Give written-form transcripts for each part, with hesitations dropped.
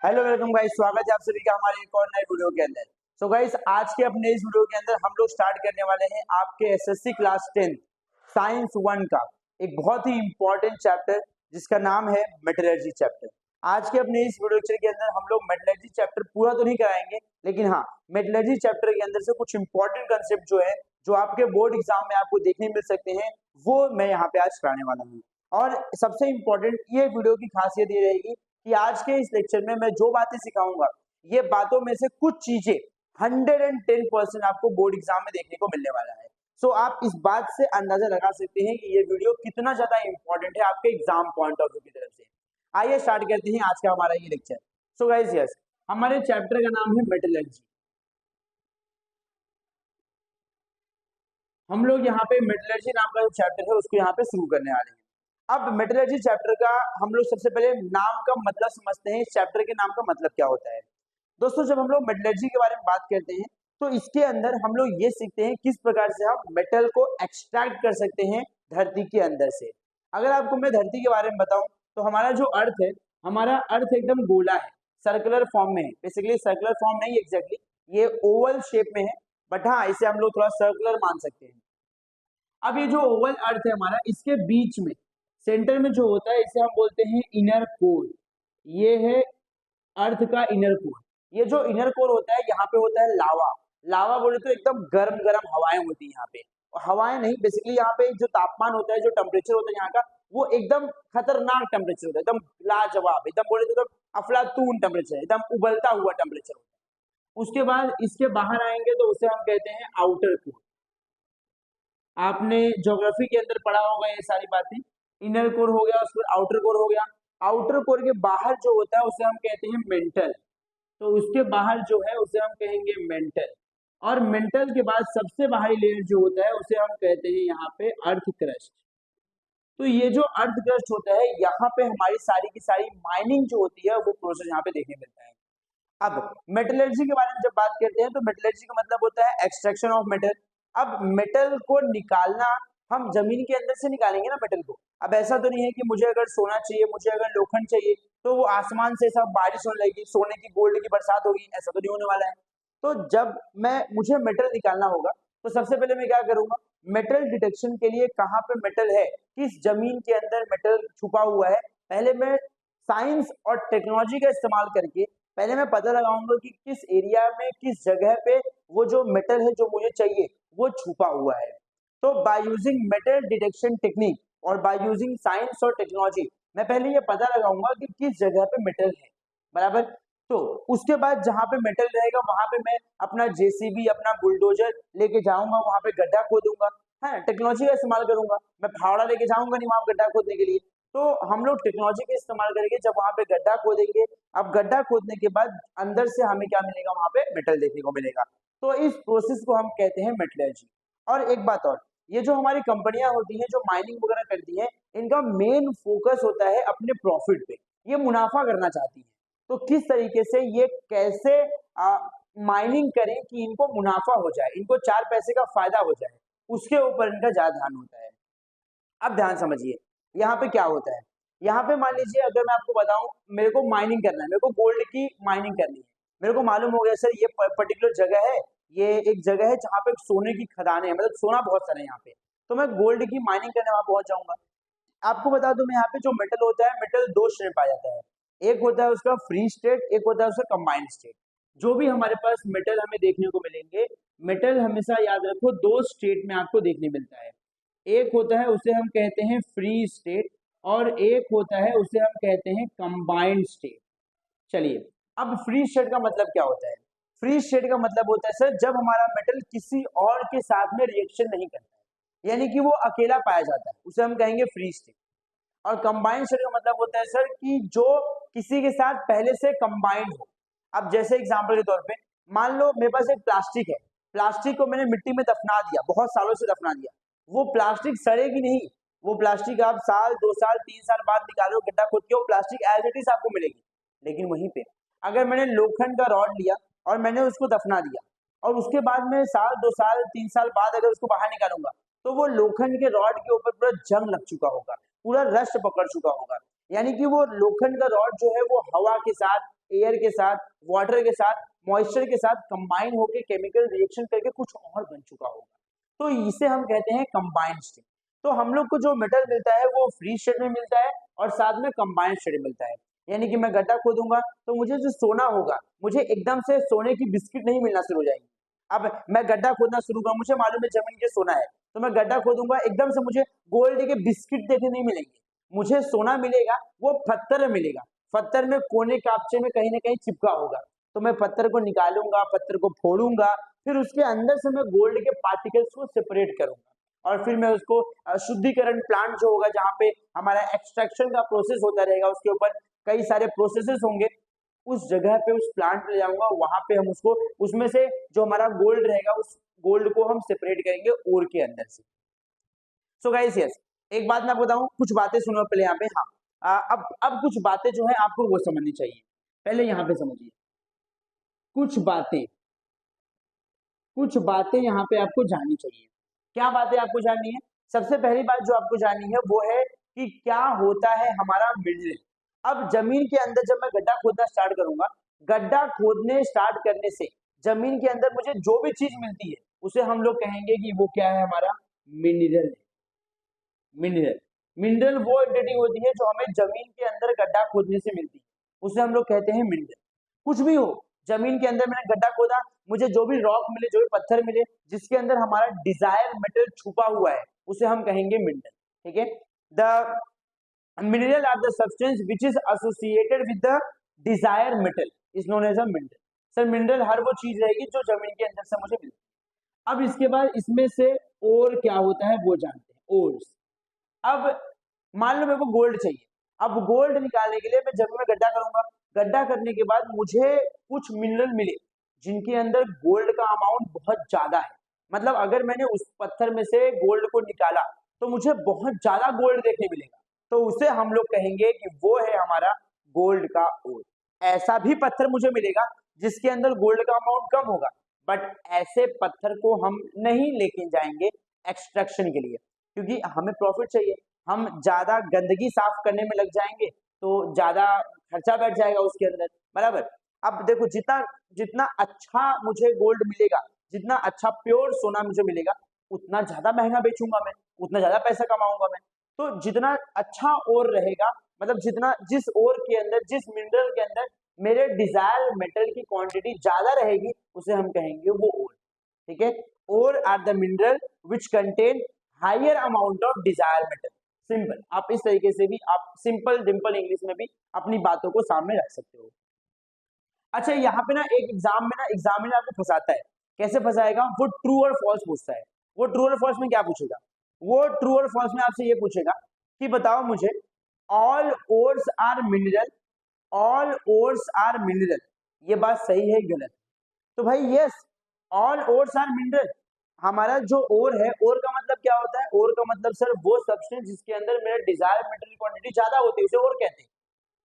Hello welcome guys, स्वागत है आप सभी का हमारे एक और नए वीडियो के अंदर। सो गाइस, आज के अपने इस वीडियो के अंदर हम लोग स्टार्ट करने वाले हैं आपके एसएससी क्लास 10 साइंस 1 का एक बहुत ही इंपॉर्टेंट चैप्टर जिसका नाम है मेटलर्जी चैप्टर। आज के अपने इस वीडियो के अंदर हम लोग मेटलर्जी चैप्टर पूरा तो नहीं कराएंगे, लेकिन हाँ, मेटलर्जी चैप्टर के अंदर से कुछ इंपॉर्टेंट कंसेप्ट जो है जो आपके बोर्ड एग्जाम में आपको देखने मिल सकते हैं, वो मैं यहाँ पे आज कराने वाला हूँ। और सबसे इंपॉर्टेंट ये वीडियो की खासियत ये रहेगी कि आज के इस लेक्चर में मैं जो बातें सिखाऊंगा, ये बातों में से कुछ चीजें 110% आपको बोर्ड एग्जाम में देखने को मिलने वाला है। सो आप इस बात से अंदाजा लगा सकते हैं कि ये वीडियो कितना ज्यादा इंपॉर्टेंट है आपके एग्जाम पॉइंट ऑफ व्यू की तरफ से। आइए स्टार्ट करते हैं आज का हमारा ये लेक्चर। सो गाइस, यस, हमारे चैप्टर का नाम है मेटलर्जी। हम लोग यहाँ पे मेटलर्जी नाम का जो चैप्टर है उसको यहाँ पे शुरू करने वाले हैं। अब मेटलर्जी चैप्टर का हम लोग सबसे पहले नाम का मतलब समझते हैं, इस चैप्टर के नाम का मतलब क्या होता है। दोस्तों, जब हम लोग मेटलर्जी के बारे में बात करते हैं तो इसके अंदर हम लोग ये सीखते हैं किस प्रकार से हम मेटल को एक्सट्रैक्ट कर सकते हैं धरती के अंदर से। अगर आपको मैं धरती के बारे में बताऊं तो हमारा जो अर्थ है, हमारा अर्थ एकदम गोला है, सर्कुलर फॉर्म में है। बेसिकली सर्कुलर फॉर्म नहीं एग्जैक्टली, ये ओवल शेप में है, बट हाँ, इसे हम लोग थोड़ा सर्कुलर मान सकते हैं। अब ये जो ओवल अर्थ है हमारा, इसके बीच में सेंटर में जो होता है इसे हम बोलते हैं इनर कोर। ये है अर्थ का इनर कोर। ये जो इनर कोर होता है, यहाँ पे होता है लावा। लावा बोले तो एकदम गर्म गर्म हवाएं होती है यहाँ पे, और हवाएं नहीं, बेसिकली यहाँ पे जो तापमान होता है, जो टेम्परेचर होता है यहाँ का, वो एकदम खतरनाक टेम्परेचर होता है, एकदम लाजवाब, एकदम बोले तो एकदम अफलातून टेम्परेचर, एकदम उबलता हुआ टेम्परेचर होता है। उसके बाद इसके बाहर आएंगे तो उसे हम कहते हैं आउटर कोर। आपने ज्योग्राफी के अंदर पढ़ा होगा ये सारी बातें। इनर कोर हो गया, उसके बाद आउटर कोर हो गया। आउटर कोर के बाहर जो होता है उसे हम कहते हैं मेंटल। तो उसके बाहर जो है उसे हम कहेंगे मेंटल। और मेंटल के बाद सबसे बाहरी लेयर जो होता है उसे हम कहते हैं यहाँ पे अर्थ क्रस्ट। तो ये जो अर्थ क्रस्ट होता है, यहाँ पे हमारी सारी की सारी माइनिंग जो होती है वो प्रोसेस यहाँ पे देखने मिलता है। अब मेटलर्जी के बारे में जब बात करते हैं तो मेटलर्जी का मतलब होता है एक्सट्रैक्शन ऑफ मेटल। अब मेटल को निकालना, हम जमीन के अंदर से निकालेंगे ना मेटल को। अब ऐसा तो नहीं है कि मुझे अगर सोना चाहिए, मुझे अगर लोखंड चाहिए तो वो आसमान से सब बारिश होने लगेगी, सोने की गोल्ड की बरसात होगी, ऐसा तो नहीं होने वाला है। तो जब मुझे मेटल निकालना होगा तो सबसे पहले मैं क्या करूंगा, मेटल डिटेक्शन के लिए कहाँ पे मेटल है, किस जमीन के अंदर मेटल छुपा हुआ है, पहले मैं साइंस और टेक्नोलॉजी का इस्तेमाल करके पहले मैं पता लगाऊंगा कि किस एरिया में, किस जगह पे वो जो मेटल है जो मुझे चाहिए वो छुपा हुआ है। तो by using metal detection technique और बाय यूजिंग साइंस और टेक्नोलॉजी, मैं पहले ये पता लगाऊंगा कि किस जगह पे मेटल है, बराबर। तो उसके बाद जहां पे मेटल रहेगा वहां पे मैं अपना जेसीबी, अपना बुलडोजर लेके जाऊंगा, वहां पे गड्ढा खोदूंगा। हाँ, टेक्नोलॉजी का इस्तेमाल करूंगा, मैं फावड़ा लेके जाऊंगा नहीं वहां गड्ढा खोदने के लिए। तो हम लोग टेक्नोलॉजी का इस्तेमाल करेंगे जब वहां पे गड्ढा खोदेंगे। अब गड्ढा खोदने के बाद अंदर से हमें क्या मिलेगा, वहां पे मेटल देखने को मिलेगा। तो इस प्रोसेस को हम कहते हैं मेटलर्जी। और एक बात और, ये जो हमारी कंपनियां होती हैं जो माइनिंग वगैरह करती हैं, इनका मेन फोकस होता है अपने प्रॉफिट पे। ये मुनाफा करना चाहती है, तो किस तरीके से ये कैसे माइनिंग करें कि इनको मुनाफा हो जाए, इनको चार पैसे का फायदा हो जाए, उसके ऊपर इनका ज्यादा ध्यान होता है। अब ध्यान समझिए, यहाँ पे क्या होता है। यहाँ पे मान लीजिए अगर मैं आपको बताऊं, मेरे को माइनिंग करना है, मेरे को गोल्ड की माइनिंग करनी है। मेरे को मालूम हो गया सर ये पर्टिकुलर जगह है, ये एक जगह है जहाँ पे सोने की खदानें हैं, मतलब सोना बहुत सारा है यहाँ पे। तो मैं गोल्ड की माइनिंग करने वहां पहुंच जाऊंगा। आपको बता दूं, मैं यहाँ पे जो मेटल होता है, मेटल दो स्टेट पाया जाता है। एक होता है उसका फ्री स्टेट, एक होता है उसका कंबाइंड स्टेट। जो भी हमारे पास मेटल हमें देखने को मिलेंगे, मेटल हमेशा याद रखो दो स्टेट में आपको देखने मिलता है। एक होता है उसे हम कहते हैं फ्री स्टेट, और एक होता है उसे हम कहते हैं कंबाइंड स्टेट। चलिए, अब फ्री स्टेट का मतलब क्या होता है। फ्री स्टेट का मतलब होता है सर जब हमारा मेटल किसी और के साथ में रिएक्शन नहीं करता है, यानी कि वो अकेला पाया जाता है, उसे हम कहेंगे फ्री स्टेट। और कंबाइंड स्टेट का मतलब होता है सर कि जो किसी के साथ पहले से कंबाइंड हो। अब जैसे एग्जांपल के तौर पे मान लो मेरे पास एक प्लास्टिक है, प्लास्टिक को मैंने मिट्टी में दफना दिया, बहुत सालों से दफना दिया, वो प्लास्टिक सड़ेगी नहीं। वो प्लास्टिक आप साल, 2 साल, 3 साल बाद निकालो गड्ढा खोद के, वो प्लास्टिक एज इट इज आपको मिलेगी। लेकिन वहीं पे अगर मैंने लोखंड का रॉड लिया और मैंने उसको दफना दिया, और उसके बाद में साल, 2 साल, 3 साल बाद अगर उसको बाहर निकालूंगा, तो वो लोखंड के रॉड के ऊपर पूरा जंग लग चुका होगा, पूरा रस्ट पकड़ चुका होगा। यानी कि वो लोखंड का रॉड जो है वो हवा के साथ, एयर के साथ, वाटर के साथ, मॉइस्चर के साथ कंबाइन होकर केमिकल रिएक्शन करके कुछ और बन चुका होगा, तो इसे हम कहते हैं कंबाइंड स्टेट। तो हम लोग को जो मेटल मिलता है वो फ्री स्टेट में मिलता है और साथ में कंबाइंड स्टेट में मिलता है। यानी कि मैं गड्ढा खोदूंगा तो मुझे जो सोना होगा, मुझे एकदम से सोने की बिस्किट नहीं मिलना शुरू हो जाएगी। अब मैं गड्ढा खोदना शुरू करूँ, मुझे मालूम है जमीन के सोना है, तो मैं गड्ढा खोदूंगा, एकदम से मुझे गोल्ड के बिस्किट देखने नहीं मिलेंगे, मुझे सोना मिलेगा वो पत्थर में मिलेगा। पत्थर में कोने कापचे में कहीं ना कहीं चिपका होगा, तो मैं पत्थर को निकालूंगा, पत्थर को फोड़ूंगा, फिर उसके अंदर से मैं गोल्ड के पार्टिकल्स को सेपरेट करूंगा और फिर मैं उसको शुद्धिकरण प्लांट जो होगा, जहाँ पे हमारा एक्सट्रैक्शन का प्रोसेस होता रहेगा, उसके ऊपर कई सारे प्रोसेसेस होंगे, उस जगह पे उस प्लांट ले जाऊंगा, वहां पे हम उसको, उसमें से जो हमारा गोल्ड रहेगा उस गोल्ड को हम सेपरेट करेंगे ओर के अंदर से। सो गाइस यस, एक बात मैं आपको बताऊं, कुछ बातें सुनो पहले यहाँ पे। हाँ, अब कुछ बातें जो है आपको वो समझनी चाहिए, पहले यहाँ पे समझिए। कुछ बातें यहाँ पे आपको जाननी चाहिए। क्या बातें आपको जाननी है? सबसे पहली बात जो आपको जाननी है वो है कि क्या होता है हमारा मिनरल। अब जमीन के अंदर जब मैं गड्ढा खोदना स्टार्ट करूंगा, गड्ढा खोदने स्टार्ट करने से जमीन के अंदर मुझे जो भी चीज मिलती है उसे हम लोग कहेंगे कि वो क्या है, हमारा मिनरल है। मिनरल मिनरल वो एंटिटी होती है जो हमें जमीन के अंदर गड्ढा खोदने से मिलती है, उसे हम लोग कहते हैं मिनरल। कुछ भी हो, जमीन के अंदर मैंने गड्ढा खोदा, मुझे जो भी रॉक मिले, जो भी पत्थर मिले, जिसके अंदर हमारा डिजायर मेटल छुपा हुआ है, उसे हम कहेंगे मिनरल। ठीक है, the mineral are the substance which is associated with the desire metal is known as a mineral. Sir mineral हर वो चीज रहेगी जो जमीन के अंदर से मुझे मिलती है। अब इसके बाद इसमें से और क्या होता है वो जानते हैं, ओर्स। अब मान लो मेरे को गोल्ड चाहिए, अब गोल्ड निकालने के लिए मैं जमीन में गड्ढा करूंगा, गड्ढा करने के बाद मुझे कुछ मिनरल मिले जिनके अंदर गोल्ड का अमाउंट बहुत ज्यादा है, मतलब अगर मैंने उस पत्थर में से गोल्ड को निकाला तो मुझे बहुत ज्यादा गोल्ड देखने मिलेगा, तो उसे हम लोग कहेंगे कि वो है हमारा गोल्ड का ओर। ऐसा भी पत्थर मुझे मिलेगा जिसके अंदर गोल्ड का अमाउंट कम होगा, बट ऐसे पत्थर को हम नहीं लेके जाएंगे एक्सट्रैक्शन के लिए, क्योंकि हमें प्रॉफिट चाहिए। हम ज्यादा गंदगी साफ करने में लग जाएंगे तो ज्यादा खर्चा बैठ जाएगा उसके अंदर, बराबर। अब देखो, जितना जितना अच्छा मुझे गोल्ड मिलेगा, जितना अच्छा प्योर सोना मुझे मिलेगा, उतना ज्यादा महंगा बेचूंगा मैं, उतना ज्यादा पैसा कमाऊंगा मैं। तो जितना अच्छा ओर रहेगा, मतलब जितना जिस ओर के अंदर, जिस मिनरल के अंदर मेरे डिजायर मेटल की क्वांटिटी ज्यादा रहेगी, उसे हम कहेंगे वो ओर। ठीक है, ore are the mineral which contain higher amount of desire metal. Simple, आप इस तरीके से भी आप सिंपल डिम्पल इंग्लिश में भी अपनी बातों को सामने रख सकते हो। अच्छा, यहाँ पे ना एक एग्जाम में ना एग्जामिनर आपको फंसाता है। कैसे फंसाएगा? वो ट्रू और फॉल्स पूछता है। वो ट्रू और फॉल्स में क्या पूछेगा? वो ट्रू और फॉल्स में आपसे ये पूछेगा कि बताओ मुझे, all ores are mineral, all ores are mineral, ये बात सही है गलत? तो भाई yes, all ores are mineral. हमारा जो ओर है, ओर का मतलब क्या होता है? ओर का मतलब सर वो सब्सटेंस जिसके अंदर मेरा डिजायर मेटल की क्वांटिटी ज्यादा होती है, उसे ओर कहते हैं।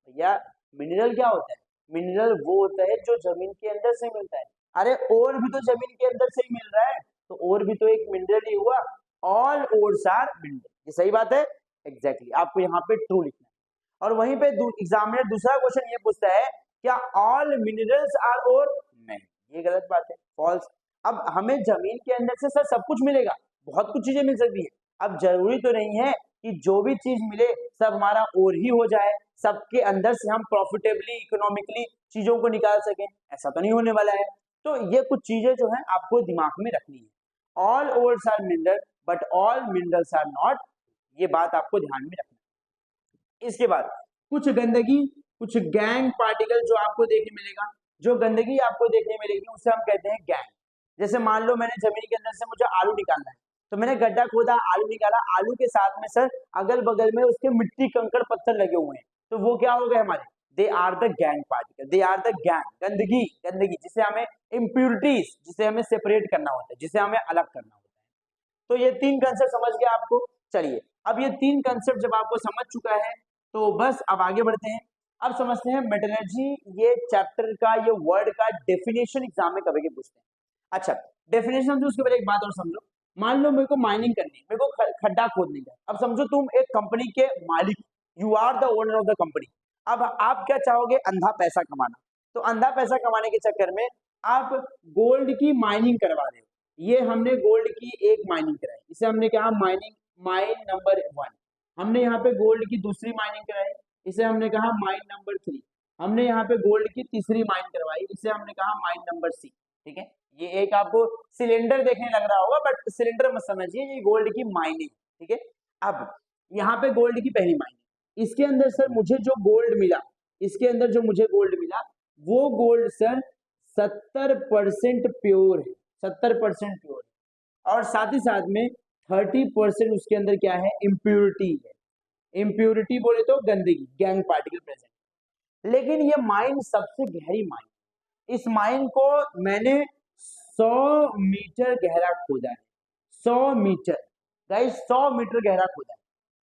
भैया मिनरल क्या होता है? मिनरल वो होता है जो जमीन के अंदर से मिलता है। अरे और भी तो जमीन के अंदर से ही मिल रहा है, तो और भी तो एक मिनरल ही हुआ। ऑल ओर्स आर मिनरल, ये सही बात है, एग्जैक्टली आपको यहाँ पे ट्रू लिखना है। और वहीं पे एग्जामिनर दूसरा क्वेश्चन ये पूछता है, क्या ऑल मिनरल्स आर ओर? नहीं, ये गलत बात है, फॉल्स। अब हमें जमीन के अंदर से सर सब कुछ मिलेगा, बहुत कुछ चीजें मिल सकती है। अब जरूरी तो नहीं है कि जो भी चीज मिले सब हमारा ओर ही हो जाए, सबके अंदर से हम प्रॉफिटेबली इकोनॉमिकली चीजों को निकाल सकें, ऐसा तो नहीं होने वाला है। तो ये कुछ चीजें जो है आपको दिमाग में रखनी है। All ores are mineral but all minerals are not, ये बात आपको ध्यान में रखनी है। इसके बाद कुछ गंदगी, कुछ गैंग पार्टिकल जो आपको देखने मिलेगा, जो गंदगी आपको देखने मिलेगी उसे हम कहते हैं गैंग। जैसे मान लो मैंने जमीन के अंदर से मुझे आलू निकालना है, तो मैंने गड्ढा खोदा, आलू निकाला, आलू के साथ में सर अगल बगल में उसके मिट्टी कंकड़ पत्थर लगे हुए हैं, तो वो क्या हो गए हमारे? They are the gangue particle, they are the gangue, गंदगी, गंदगी जिसे हमें इम्प्यूरिटीज, जिसे हमें सेपरेट करना होता है, जिसे हमें अलग करना होता है। तो ये तीन कंसेप्ट समझ गए आपको? चलिए, अब ये तीन कंसेप्ट जब आपको समझ चुका है तो बस अब आगे बढ़ते हैं। अब समझते हैं मेटलर्जी, ये चैप्टर का, ये वर्ड का डेफिनेशन एग्जाम में कभी पूछते हैं। अच्छा, डेफिनेशन समझो, उसके बाद एक बात और समझो। मान लो मेरे को माइनिंग करनी है, मेरे को खड्डा खोदने का। अब समझो तुम एक कंपनी के मालिक, you are the owner of the company. अब आप क्या चाहोगे? अंधा पैसा कमाना। तो अंधा पैसा कमाने के चक्कर में आप गोल्ड की माइनिंग करवा रहे हो। ये हमने गोल्ड की एक माइनिंग कराई, इसे हमने कहा माइन नंबर 1। हमने यहाँ पे गोल्ड की दूसरी माइनिंग कराई, इसे हमने कहा माइन नंबर 3। हमने यहाँ पे गोल्ड की तीसरी माइन करवाई, इसे हमने कहा माइन नंबर सी। ठीक है, ये एक आपको सिलेंडर देखने लग रहा होगा, बट सिलेंडर मत समझिए, ये गोल्ड की माइनिंग। ठीक है, अब यहाँ पे गोल्ड की पहली माइनिंग, इसके अंदर सर मुझे जो गोल्ड मिला, इसके अंदर जो मुझे गोल्ड मिला वो गोल्ड सर 70% प्योर है, 70% प्योर है। और साथ ही साथ में 30% उसके अंदर क्या है, इम्प्योरिटी है। इम्प्योरिटी बोले तो गंदगी, गैंग पार्टिकल प्रेजेंट। लेकिन ये माइन सबसे गहरी माइन, इस माइन को मैंने 100 मीटर गहरा खोदा है। 100 मीटर गाइस, 100 मीटर गहरा खोदा है।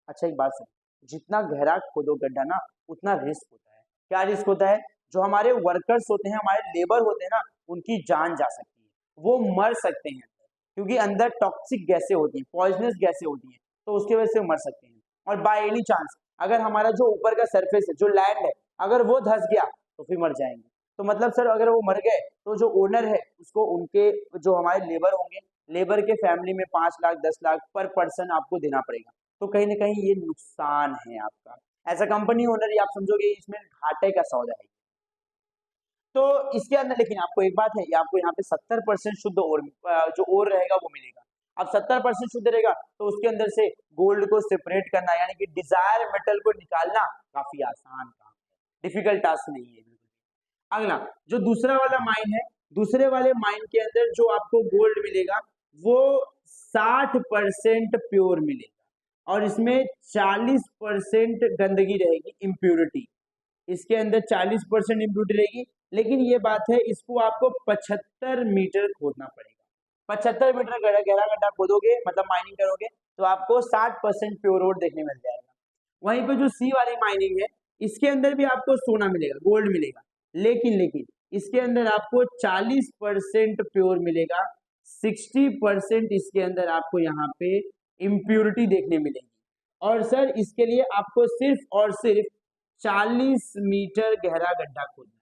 अच्छा एक बात सुन, जितना गहरा खोदो गड्ढा ना, उतना रिस्क होता है। क्या रिस्क होता है? जो हमारे वर्कर्स होते हैं, हमारे लेबर होते हैं ना, उनकी जान जा सकती है, वो मर सकते हैं, क्योंकि अंदर टॉक्सिक गैसें होती हैं, पॉइजनस गैसें होती हैं, तो उसकी वजह से मर सकते हैं। और बाय एनी चांस अगर हमारा जो ऊपर का सरफेस है, जो लैंड है, अगर वो धंस गया तो फिर मर जाएंगे। तो मतलब सर अगर वो मर गए तो जो ओनर है उसको, उनके जो हमारे लेबर होंगे, लेबर के फैमिली में 5 लाख 10 लाख पर पर्सन आपको देना पड़ेगा। तो कहीं ना कहीं ये नुकसान है आपका। एज अ कंपनी ओनर ये आप समझोगे इसमें घाटे का सौदा है। तो इसके अंदर लेकिन आपको एक बात है, ये आपको यहाँ पे 70% शुद्ध ओर, जो ओर रहेगा वो मिलेगा। अब 70% शुद्ध रहेगा तो उसके अंदर से गोल्ड को सेपरेट करना, यानी कि डिजायर मेटल को निकालना काफी आसान काम है, डिफिकल्ट टास्क नहीं है। अगला जो दूसरा वाला माइन है, दूसरे वाले माइन के अंदर जो आपको गोल्ड मिलेगा वो 60% प्योर मिलेगा, और इसमें 40% गंदगी रहेगी, इम्प्योरिटी। इसके अंदर 40% इम्प्योरिटी रहेगी। लेकिन ये बात है, इसको आपको 75 मीटर खोदना पड़ेगा। 75 मीटर गहरा गड्ढा खोदोगे, मतलब माइनिंग करोगे, तो आपको 60% प्योर ओर देखने मिल जाएगा। वहीं पे जो सी वाली माइनिंग है, इसके अंदर भी आपको सोना मिलेगा, गोल्ड मिलेगा, लेकिन इसके अंदर आपको 40% प्योर मिलेगा, 60% इसके अंदर आपको यहाँ पे इम्प्योरिटी देखने मिलेगी। और सर इसके लिए आपको सिर्फ और सिर्फ 40 मीटर गहरा गड्ढा खोदना है।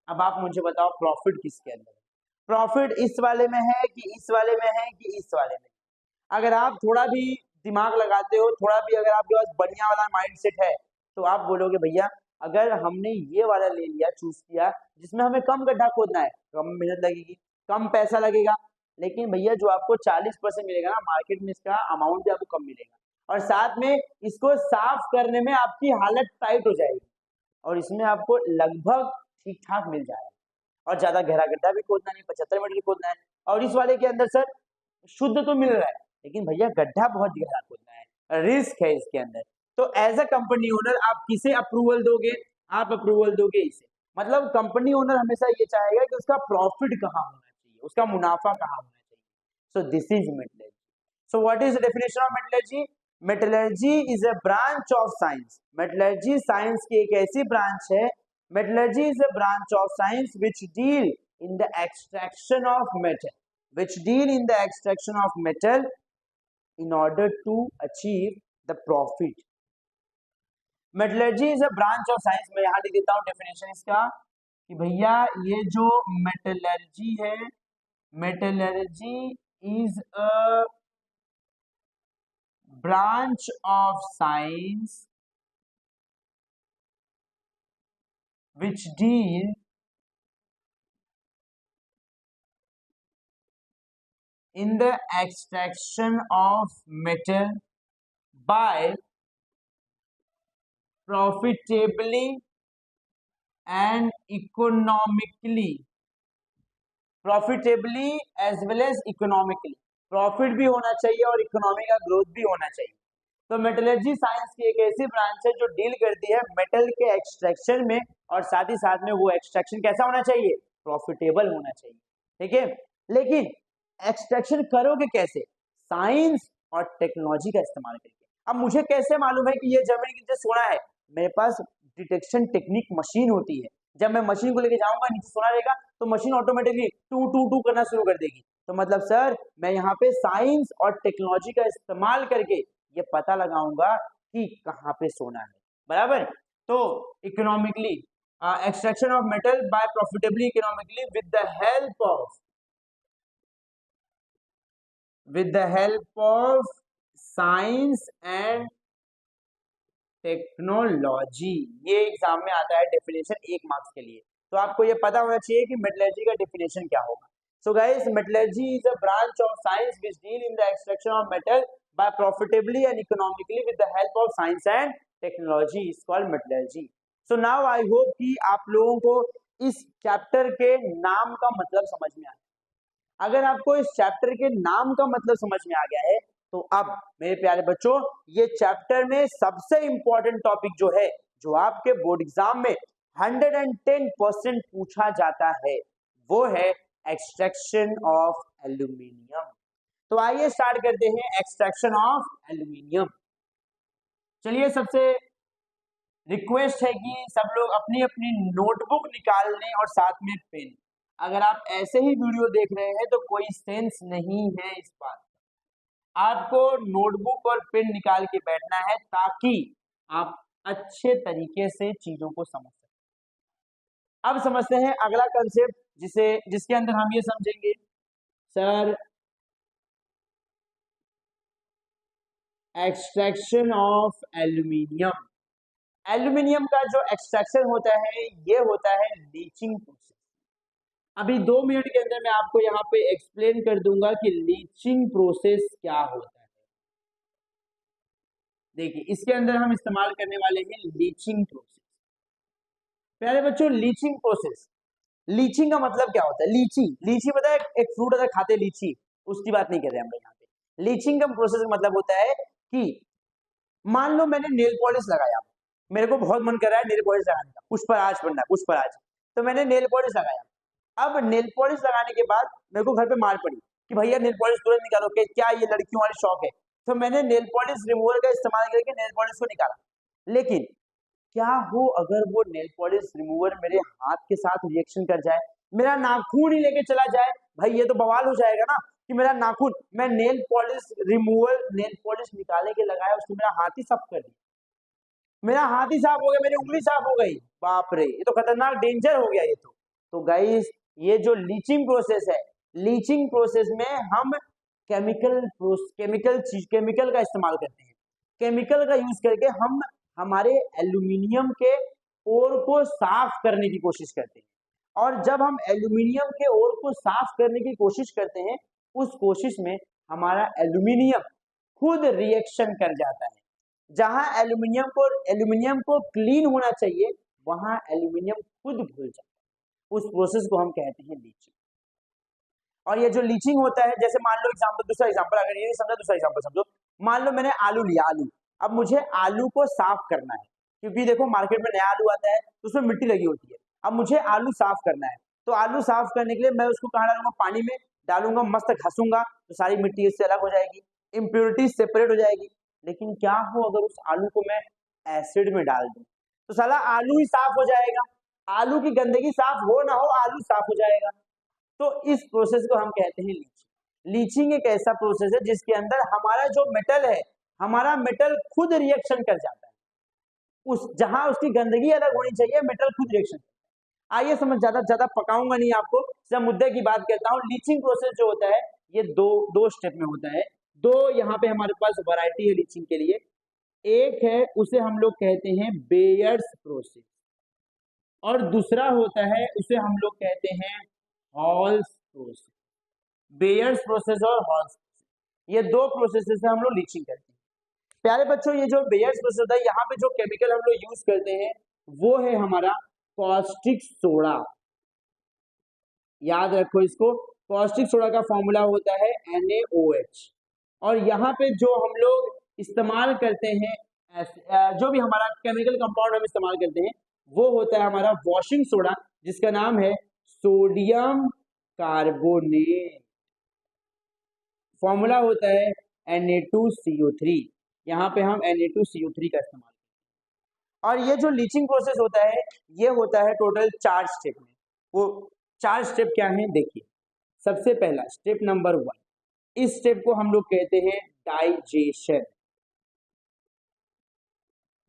अब आप मुझे बताओ प्रॉफिट किसके अंदर है? प्रॉफिट इस वाले में है कि इस वाले में है कि इस वाले में? अगर आप थोड़ा भी दिमाग लगाते हो, थोड़ा भी अगर आपके पास बढ़िया वाला माइंडसेट है, तो आप बोलोगे भैया अगर हमने ये वाला ले लिया, चूज किया, जिसमें हमें कम गड्ढा खोदना है, कम मेहनत लगेगी, कम पैसा लगेगा, लेकिन भैया जो आपको 40% मिलेगा ना मार्केट में, इसका अमाउंट भी आपको कम मिलेगा, और साथ में इसको साफ करने में आपकी हालत टाइट हो जाएगी, और इसमें आपको लगभग ठीक ठाक मिल जाएगा। और ज्यादा गहरा गड्ढा भी खोदना नहीं, 75 मीटर खोदना है। और इस वाले के अंदर सर शुद्ध तो मिल रहा है, लेकिन भैया गड्ढा बहुत गहरा खोदना है, रिस्क है इसके अंदर। तो एज अ कंपनी ओनर आप किसे अप्रूवल दोगे? आप अप्रूवल दोगे इसे। मतलब कंपनी ओनर हमेशा ये चाहेगा कि उसका प्रॉफिट कहाँ होना चाहिए, उसका मुनाफा कहाँ होना चाहिए। So this is metallurgy. So what is the definition of metallurgy? Metallurgy is a branch of science. Metallurgy science की एक ऐसी ब्रांच है, metallurgy is a branch of science which deal in the extraction of metal in order to achieve the profit. metallurgy is a branch of science। मैं यहां लिख देता हूं definition इसका कि भैया ये जो मेटलर्जी है, metallurgy is a branch of science which deal in the extraction of metal by profitably and economically, profitably as well as economically. Profit भी होना चाहिए और इकोनॉमी का ग्रोथ भी होना चाहिए। तो मेटलर्जी साइंस की एक ऐसी ब्रांच है जो डील करती है मेटल के एक्सट्रैक्शन में, और साथ ही साथ में वो एक्सट्रैक्शन कैसा होना चाहिए? प्रॉफिटेबल होना चाहिए। ठीक है, लेकिन एक्सट्रैक्शन करोगे कैसे? साइंस और टेक्नोलॉजी का इस्तेमाल करके। अब मुझे कैसे मालूम है कि ये जमीन के नीचे सोना है? मेरे पास डिटेक्शन टेक्निक मशीन होती है। जब मैं मशीन को लेके जाऊंगा, नीचे सोना रहेगा, तो मशीन ऑटोमेटिकली टू टू टू करना शुरू कर देगी। तो मतलब सर मैं यहाँ पे साइंस और टेक्नोलॉजी का इस्तेमाल करके ये पता लगाऊंगा कि कहाँ पे सोना है, बराबर। तो economically extraction of metal by profitably economically with the help of science and technology. ये एग्जाम में आता है डेफिनेशन 1 मार्क्स के लिए, तो आपको ये पता होना चाहिए कि मेटलर्जी का डेफिनेशन क्या होगा। So guys, metallurgy is a branch of science which deal in the extraction of metal by profitably and economically with the help of science and technology is called metallurgy. So now I hope कि आप लोगों को इस chapter के नाम का मतलब समझ में आया। अगर आपको इस चैप्टर के नाम का मतलब समझ में आ गया है तो अब मेरे प्यारे बच्चों, ये चैप्टर में सबसे इंपॉर्टेंट टॉपिक जो है, जो आपके बोर्ड एग्जाम में 110% पूछा जाता है, वो है एक्सट्रैक्शन ऑफ एल्यूमिनियम। तो आइए स्टार्ट करते हैं एक्सट्रैक्शन ऑफ एल्यूमिनियम। चलिए, सबसे रिक्वेस्ट है कि सब लोग अपनी अपनी नोटबुक निकाल लें और साथ में पेन। अगर आप ऐसे ही वीडियो देख रहे हैं तो कोई सेंस नहीं है इस बात का। आपको नोटबुक और पेन निकाल के बैठना है ताकि आप अच्छे तरीके से चीजों को समझ सकें। अब समझते हैं अगला कंसेप्ट, जिसके अंदर हम ये समझेंगे, sir extraction of aluminium. Aluminium का जो एक्सट्रैक्शन होता है ये होता है लीचिंग प्रोसेस। अभी 2 मिनट के अंदर मैं आपको यहाँ पे एक्सप्लेन कर दूंगा कि लीचिंग प्रोसेस क्या होता है। देखिए, इसके अंदर हम इस्तेमाल करने वाले हैं लीचिंग प्रोसेस। प्यारे बच्चों, लीचिंग प्रोसेस, लीचिंग का मतलब क्या होता है? लीची पता है, एक फ्रूट होता है, खाते लीची, उसकी बात नहीं कर रहे हम लोग यहाँ पे। लीचिंग का प्रोसेस का मतलब होता है कि मान लो मैंने नेल पॉलिश लगाया, मेरे को बहुत मन कर रहा है नेल पॉलिश लगाने का, पुष्पराज बनना, पुष्पराज, तो मैंने नेल पॉलिश लगाया। अब नेल पॉलिश लगाने के बाद मेरे को घर पे मार पड़ी कि भैया नेल पॉलिश तुरंत निकालो, कि क्या ये लड़कियों वाली शौक है। तो मैंने नेल पॉलिश रिमूवर का इस्तेमाल करके नेल पॉलिश को निकाला। लेकिन क्या हो अगर वो नेल पॉलिश रिमूवर मेरे हाथ के साथ रिएक्शन कर जाए, मेरा नाखून ही लेके चला जाए, भाई ये तो बवाल हो जाएगा ना कि मेरा नाखून, मैं nail polish remover, nail polish निकालने के लगाया, उसको मेरा हाथ ही साफ कर दिया, मेरा हाथ ही साफ हो गया, मेरी उंगली साफ हो गई, बाप रे, ये तो खतरनाक डेंजर हो गया ये तो गाइस, ये जो लीचिंग प्रोसेस है, लीचिंग प्रोसेस में हम केमिकल का इस्तेमाल करते हैं। केमिकल का यूज करके हम हमारे एल्यूमिनियम के ओर को साफ करने की कोशिश करते हैं। और जब हम एल्यूमिनियम के ओर को साफ करने की कोशिश करते हैं, उस कोशिश में हमारा एल्यूमिनियम खुद रिएक्शन कर जाता है। जहां एल्यूमिनियम को क्लीन होना चाहिए, वहां एल्यूमिनियम खुद घुल जाता है। उस प्रोसेस को हम कहते हैं लीचिंग। और ये जो लीचिंग होता है, जैसे मान लो दूसरा एग्जांपल, अगर ये नहीं समझा दूसरा एग्जांपल समझो। मान लो मैंने आलू लिया, अब मुझे आलू को साफ करना है, क्योंकि देखो मार्केट में नया आलू आता है तो उसमें मिट्टी लगी होती है। अब मुझे आलू साफ करना है, तो आलू साफ करने के लिए मैं उसको कहाँ डालूंगा? पानी में डालूंगा, मस्त घसूंगा तो सारी मिट्टी इससे अलग हो जाएगी, इम्प्योरिटी सेपरेट हो जाएगी। लेकिन क्या हो अगर उस आलू को मैं एसिड में डाल दूं, तो साला आलू ही साफ हो जाएगा। आलू की गंदगी साफ हो ना हो, आलू साफ हो जाएगा। तो इस प्रोसेस को हम कहते हैं लीचिंग। लीचिंग एक ऐसा प्रोसेस है जिसके अंदर हमारा जो मेटल है, हमारा मेटल खुद रिएक्शन कर जाता है। जहां उसकी गंदगी अलग होनी चाहिए, मेटल खुद रिएक्शन। आइए समझ, ज्यादा पकाऊंगा नहीं आपको, जब मुद्दे की बात करता हूँ। लीचिंग प्रोसेस जो होता है ये दो स्टेप में होता है। दो यहाँ पे हमारे पास वैरायटी है लीचिंग के लिए। एक है, उसे हम लोग कहते हैं बेयर्स प्रोसेस, और दूसरा होता है उसे हम लोग कहते हैं हॉल्स प्रोसेस। बेयर्स प्रोसेस और हॉल्स प्रोसेस, ये 2 प्रोसेस से हम लोग लीचिंग करते हैं। प्यारे बच्चों, ये जो बेयर्स प्रोसेस होता है, यहाँ पे जो केमिकल हम लोग यूज करते हैं वो है हमारा कॉस्टिक सोडा। याद रखो इसको, कॉस्टिक सोडा का फॉर्मूला होता है NaOH। और यहाँ पे जो हम लोग इस्तेमाल करते हैं, जो भी हमारा केमिकल कंपाउंड हम इस्तेमाल करते हैं, वो होता है हमारा वॉशिंग सोडा, जिसका नाम है सोडियम कार्बोनेट। फॉर्मूला होता है Na2CO3। यहाँ पे हम Na2CO3 का इस्तेमाल करते हैं। और ये जो लीचिंग प्रोसेस होता है, ये होता है टोटल 4 स्टेप में। वो 4 स्टेप क्या है देखिए। सबसे पहला स्टेप नंबर 1, इस स्टेप को हम लोग कहते हैं डाइजेशन।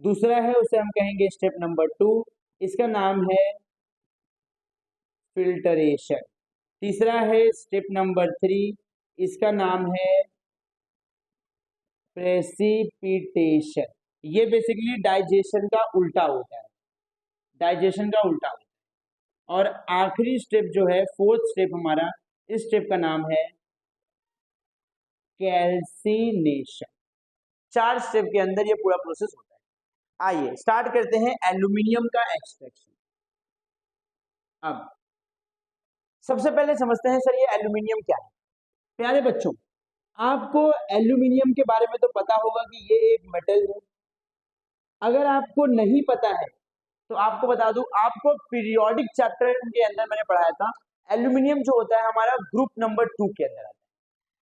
दूसरा है, उसे हम कहेंगे स्टेप नंबर 2, इसका नाम है फिल्टरेशन। तीसरा है स्टेप नंबर 3, इसका नाम है प्रेसिपिटेशन। ये बेसिकली डाइजेशन का उल्टा होता है, डाइजेशन का उल्टा होता है। और आखिरी स्टेप जो है, फोर्थ स्टेप हमारा, इस स्टेप का नाम है कैल्सिनेशन। 4 स्टेप के अंदर ये पूरा प्रोसेस होता है। आइए स्टार्ट करते हैं एल्यूमिनियम का एक्सट्रैक्शन। अब सबसे पहले समझते हैं सर ये एल्यूमिनियम क्या है। प्यारे बच्चों, आपको एल्यूमिनियम के बारे में तो पता होगा कि ये एक मेटल है। अगर आपको नहीं पता है तो आपको बता दूं, आपको पीरियोडिक चैप्टर के अंदर मैंने पढ़ाया था, एल्यूमिनियम जो होता है हमारा ग्रुप नंबर 2 के अंदर आता है।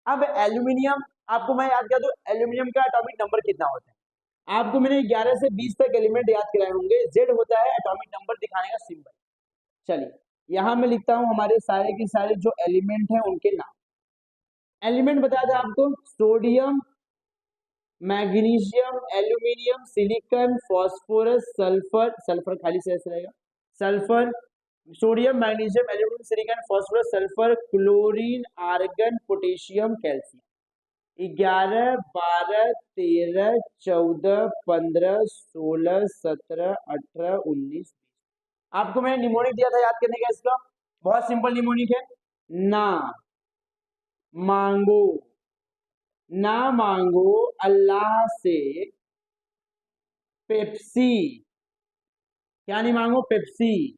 अब एल्यूमिनियम, आपको मैं याद करा दूं एल्यूमिनियम का एटॉमिक नंबर कितना होता है। आपको मैंने 11 से 20 तक एलिमेंट याद कराए होंगे। जेड होता है एटॉमिक नंबर दिखाने का सिंबल। चलिए यहां मैं लिखता हूं हमारे सारे के सारे जो एलिमेंट हैं उनके नाम। एलिमेंट बता दें आपको, sodium, magnesium, aluminium, silicon, phosphorus, sulphur, sulphur खाली से ऐसे रहेगा, sulphur, sodium, magnesium, aluminium, silicon, phosphorus, sulphur, chlorine, argon, potassium, calcium. 11, 12, 13, 14, 15, 16, 17, 18, 19, 20। आपको मैंने निमोनिक दिया था याद करने का, इसका बहुत सिंपल निमोनिक है। ना मांगो, ना मांगो अल्लाह से पेप्सी। क्या नहीं मांगो? पेप्सी,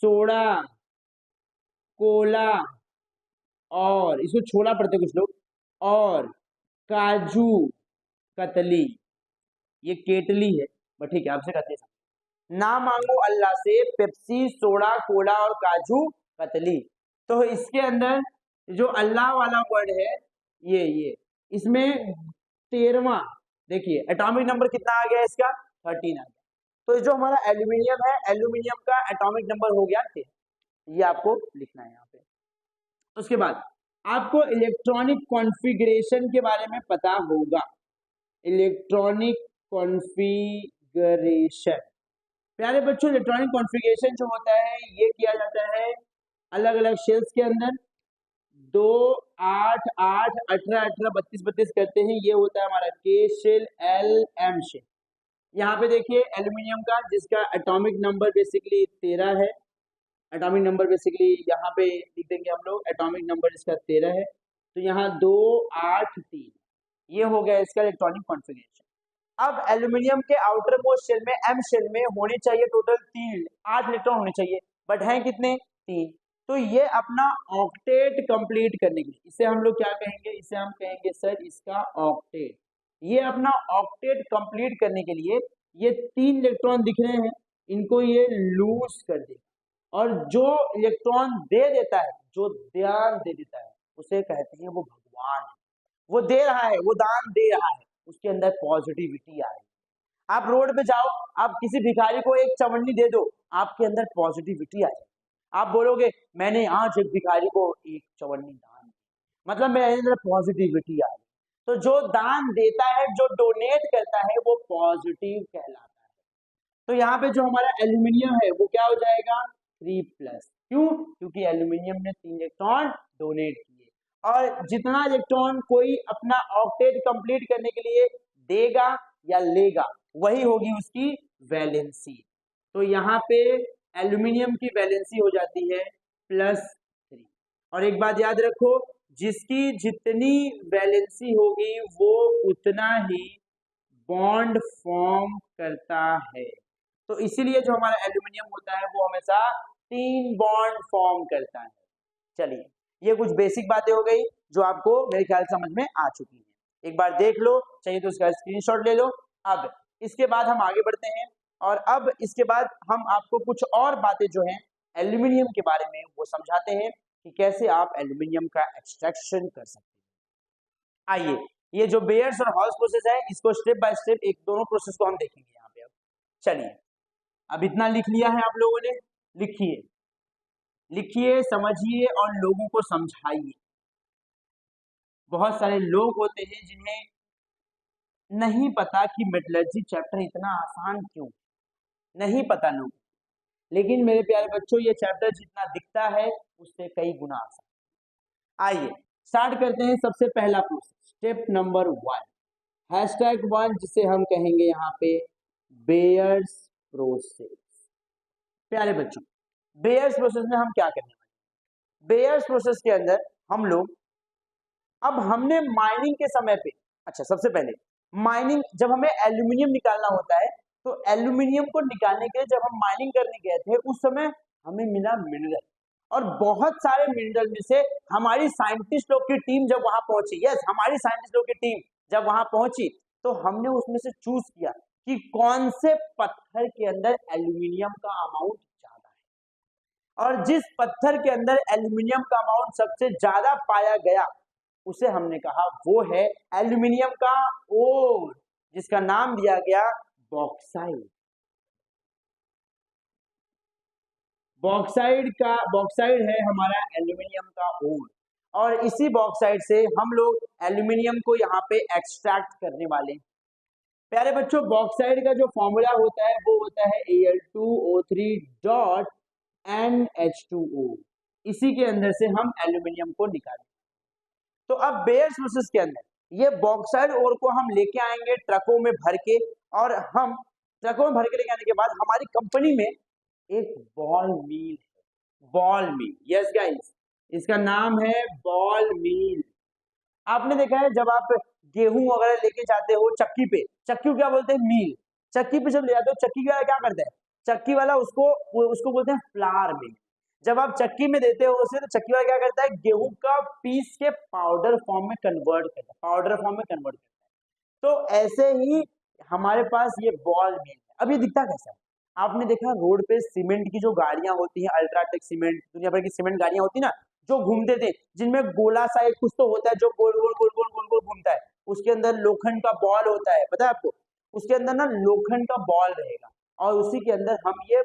सोडा, कोला, और इसको छोला पढ़ते कुछ लोग, और काजू कतली। ये केटली है बट ठीक है, आपसे कहते हैं ना मांगो अल्लाह से पेप्सी, सोडा, कोला और काजू कतली। तो इसके अंदर जो अल्लाह वाला वर्ड है, ये इसमें 13वां, देखिए एटॉमिक नंबर कितना आ गया इसका, 13 आ गया। तो जो हमारा एल्यूमिनियम है, एल्यूमिनियम का एटॉमिक नंबर हो गया 13। ये आपको लिखना है यहाँ पे। उसके बाद आपको इलेक्ट्रॉनिक कॉन्फ़िगरेशन के बारे में पता होगा। इलेक्ट्रॉनिक कॉन्फ़िगरेशन, प्यारे बच्चों, इलेक्ट्रॉनिक कॉन्फ़िगरेशन जो होता है ये किया जाता है अलग अलग शेल्स के अंदर। 2, 8, 8, 18, 18, 32, 32 करते हैं। ये होता है हमारा के शेल, एल, एम शेल। यहाँ पे देखिए एल्यूमिनियम का, जिसका एटॉमिक नंबर बेसिकली 13 है। एटॉमिक नंबर बेसिकली यहाँ पे लिख देंगे हम लोग, एटॉमिक नंबर इसका 13 है। तो यहाँ 2, 8, 3, ये हो गया इसका इलेक्ट्रॉनिक कॉन्फ़िगरेशन। अब एल्यूमिनियम के आउटर मोस्ट शेल में, एम शेल में होने चाहिए टोटल 8 इलेक्ट्रॉन होने चाहिए, बट हैं कितने? 3। तो ये अपना ऑक्टेट कंप्लीट करने के लिए, इसे हम लोग क्या कहेंगे? इसे हम कहेंगे सर इसका ऑक्टेट। ये अपना ऑक्टेट कंप्लीट करने के लिए ये 3 इलेक्ट्रॉन दिख रहे हैं, इनको ये लूज कर देगा। और जो इलेक्ट्रॉन दे देता है, जो दान दे देता है, उसे कहते हैं वो भगवान है। वो दे रहा है, वो दान दे रहा है, उसके अंदर पॉजिटिविटी आ रही है। आप रोड पे जाओ, आप किसी भिखारी को एक चवन्नी दे दो, आपके अंदर पॉजिटिविटी आ जाए। आप बोलोगे मैंने आज एक भिखारी को एक चवन्नी दान दी, मतलब मेरे अंदर पॉजिटिविटी आ रही। तो जो दान देता है, जो डोनेट करता है, वो पॉजिटिव कहलाता है। तो यहाँ पे जो हमारा एल्यूमिनियम है वो क्या हो जाएगा? 3+। क्यों? क्योंकि एल्यूमिनियम ने 3 इलेक्ट्रॉन डोनेट किए। और जितना इलेक्ट्रॉन कोई अपना ऑक्टेट कंप्लीट करने के लिए देगा या लेगा, वही होगी उसकी वैलेंसी। तो यहाँ पे एल्यूमिनियम की वैलेंसी हो जाती है +3। और एक बात याद रखो, जिसकी जितनी वैलेंसी होगी वो उतना ही बॉन्ड फॉर्म करता है। तो इसीलिए जो हमारा एल्यूमिनियम होता है वो हमेशा 3 बॉन्ड फॉर्म करता है। चलिए, ये कुछ बेसिक बातें हो गई जो आपको मेरे ख्याल समझ में आ चुकी है। एक बार देख लो, चाहिए तो उसका स्क्रीनशॉट ले लो। अब इसके बाद हम आगे बढ़ते हैं, और अब इसके बाद हम आपको कुछ और बातें जो हैं एल्यूमिनियम के बारे में वो समझाते हैं कि कैसे आप एल्यूमिनियम का एक्सट्रैक्शन कर सकते हैं। आइए, ये जो बेयर्स और हॉल्स प्रोसेस है, इसको स्टेप बाय स्टेप एक दोनों प्रोसेस को हम देखेंगे यहाँ पे। अब चलिए, अब इतना लिख लिया है आप लोगों ने, लिखिए लिखिए, समझिए और लोगों को समझाइए। बहुत सारे लोग होते हैं जिन्हें नहीं पता कि मेटलर्जी चैप्टर इतना आसान क्यों, नहीं पता लोग। लेकिन मेरे प्यारे बच्चों ये चैप्टर जितना दिखता है उससे कई गुना आसान। आइए स्टार्ट करते हैं। सबसे पहला प्रोसेस, स्टेप नंबर 1, #1 जिसे हम कहेंगे यहाँ पे बेयर्स प्रोसेस। प्यारे बच्चों, बेयर्स प्रोसेस में हम क्या करने वाले? बेयर्स प्रोसेस के अंदर हम लोग, अब हमने माइनिंग के समय पे, अच्छा सबसे पहले माइनिंग, जब हमें एल्यूमिनियम निकालना होता है तो एल्यूमिनियम को निकालने के लिए जब हम माइनिंग करने गए थे उस समय हमें मिला मिनरल, और बहुत सारे मिनरल में से हमारी साइंटिस्ट लोग की टीम जब वहां पहुंची, यस हमारी साइंटिस्ट लोग की टीम जब वहां पहुंची तो हमने उसमें से चूज किया कि कौन से पत्थर के अंदर एल्यूमिनियम का अमाउंट ज्यादा है, और जिस पत्थर के अंदर एल्यूमिनियम का अमाउंट सबसे ज्यादा पाया गया उसे हमने कहा वो है एल्यूमिनियम का ओर, जिसका नाम दिया गया बॉक्साइड। बॉक्साइड है हमारा एल्यूमिनियम का ओर, और इसी बॉक्साइड से हम लोग एल्यूमिनियम को यहाँ पे एक्सट्रैक्ट करने वाले हैं। प्यारे बच्चों, बॉक्साइड का जो फॉर्मूला होता है वो होता है Al2O3.NH2O। इसी के अंदर से हम एल्यूमिनियम को निकालें। तो अब बेयर्स प्रोसेस के अंदर ये बॉक्साइड ओर को हम लेके आएंगे ट्रकों में भर के, और हम ट्रकों में भर के लेके आने के बाद हमारी कंपनी में एक बॉल मिल है, बॉल मिल, यस गाइस, इसका नाम है बॉल मिल। आपने देखा है जब आप गेहूं वगैरह लेके जाते हो चक्की पे, चक्की को क्या बोलते हैं? मिल। चक्की पे जब ले जाते हो चक्की वाला क्या करता है? चक्की वाला उसको बोलते हैं फ्लावर मिल। जब आप चक्की में देते हो उसे तो चक्की वाला क्या करता है? गेहूं का पीस के पाउडर फॉर्म में कन्वर्ट करता है, पाउडर फॉर्म में कन्वर्ट करता है। तो ऐसे ही हमारे पास ये बॉल मिल है। अब ये दिखता कैसा है? आपने देखा रोड पे सीमेंट की जो गाड़ियां होती हैं, अल्ट्राटेक सीमेंट, दुनिया भर की सीमेंट गाड़ियां होती है ना, जो घूमते थे, जिनमें गोला सा एक कुछ तो होता है जो गोल गोल गोल गोल गोल गोल घूमता है, उसके अंदर लोखंड का बॉल होता है, पता है आपको? उसके अंदर ना लोखंड का बॉल रहेगा, और उसी के अंदर हम ये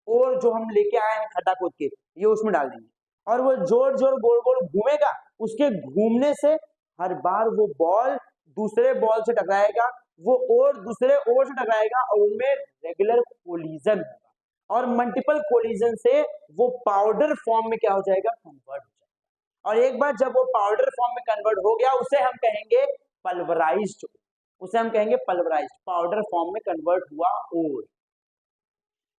और जो हम लेके आए हैं खड्डा खोद के, ये उसमें डाल देंगे, और वो जोर जोर गोल गोल घूमेगा। उसके घूमने से हर बार वो बॉल दूसरे बॉल से टकराएगा, वो और दूसरे ओर से टकराएगा, और उनमें रेगुलर कोलिजन होगा, और मल्टीपल कोलिजन से वो पाउडर फॉर्म में क्या हो जाएगा? कन्वर्ट हो जाएगा। और एक बार जब वो पाउडर फॉर्म में कन्वर्ट हो गया उसे हम कहेंगे पल्वराइज्ड, उसे हम कहेंगे पल्वराइज्ड, पाउडर फॉर्म में कन्वर्ट हुआ ओर।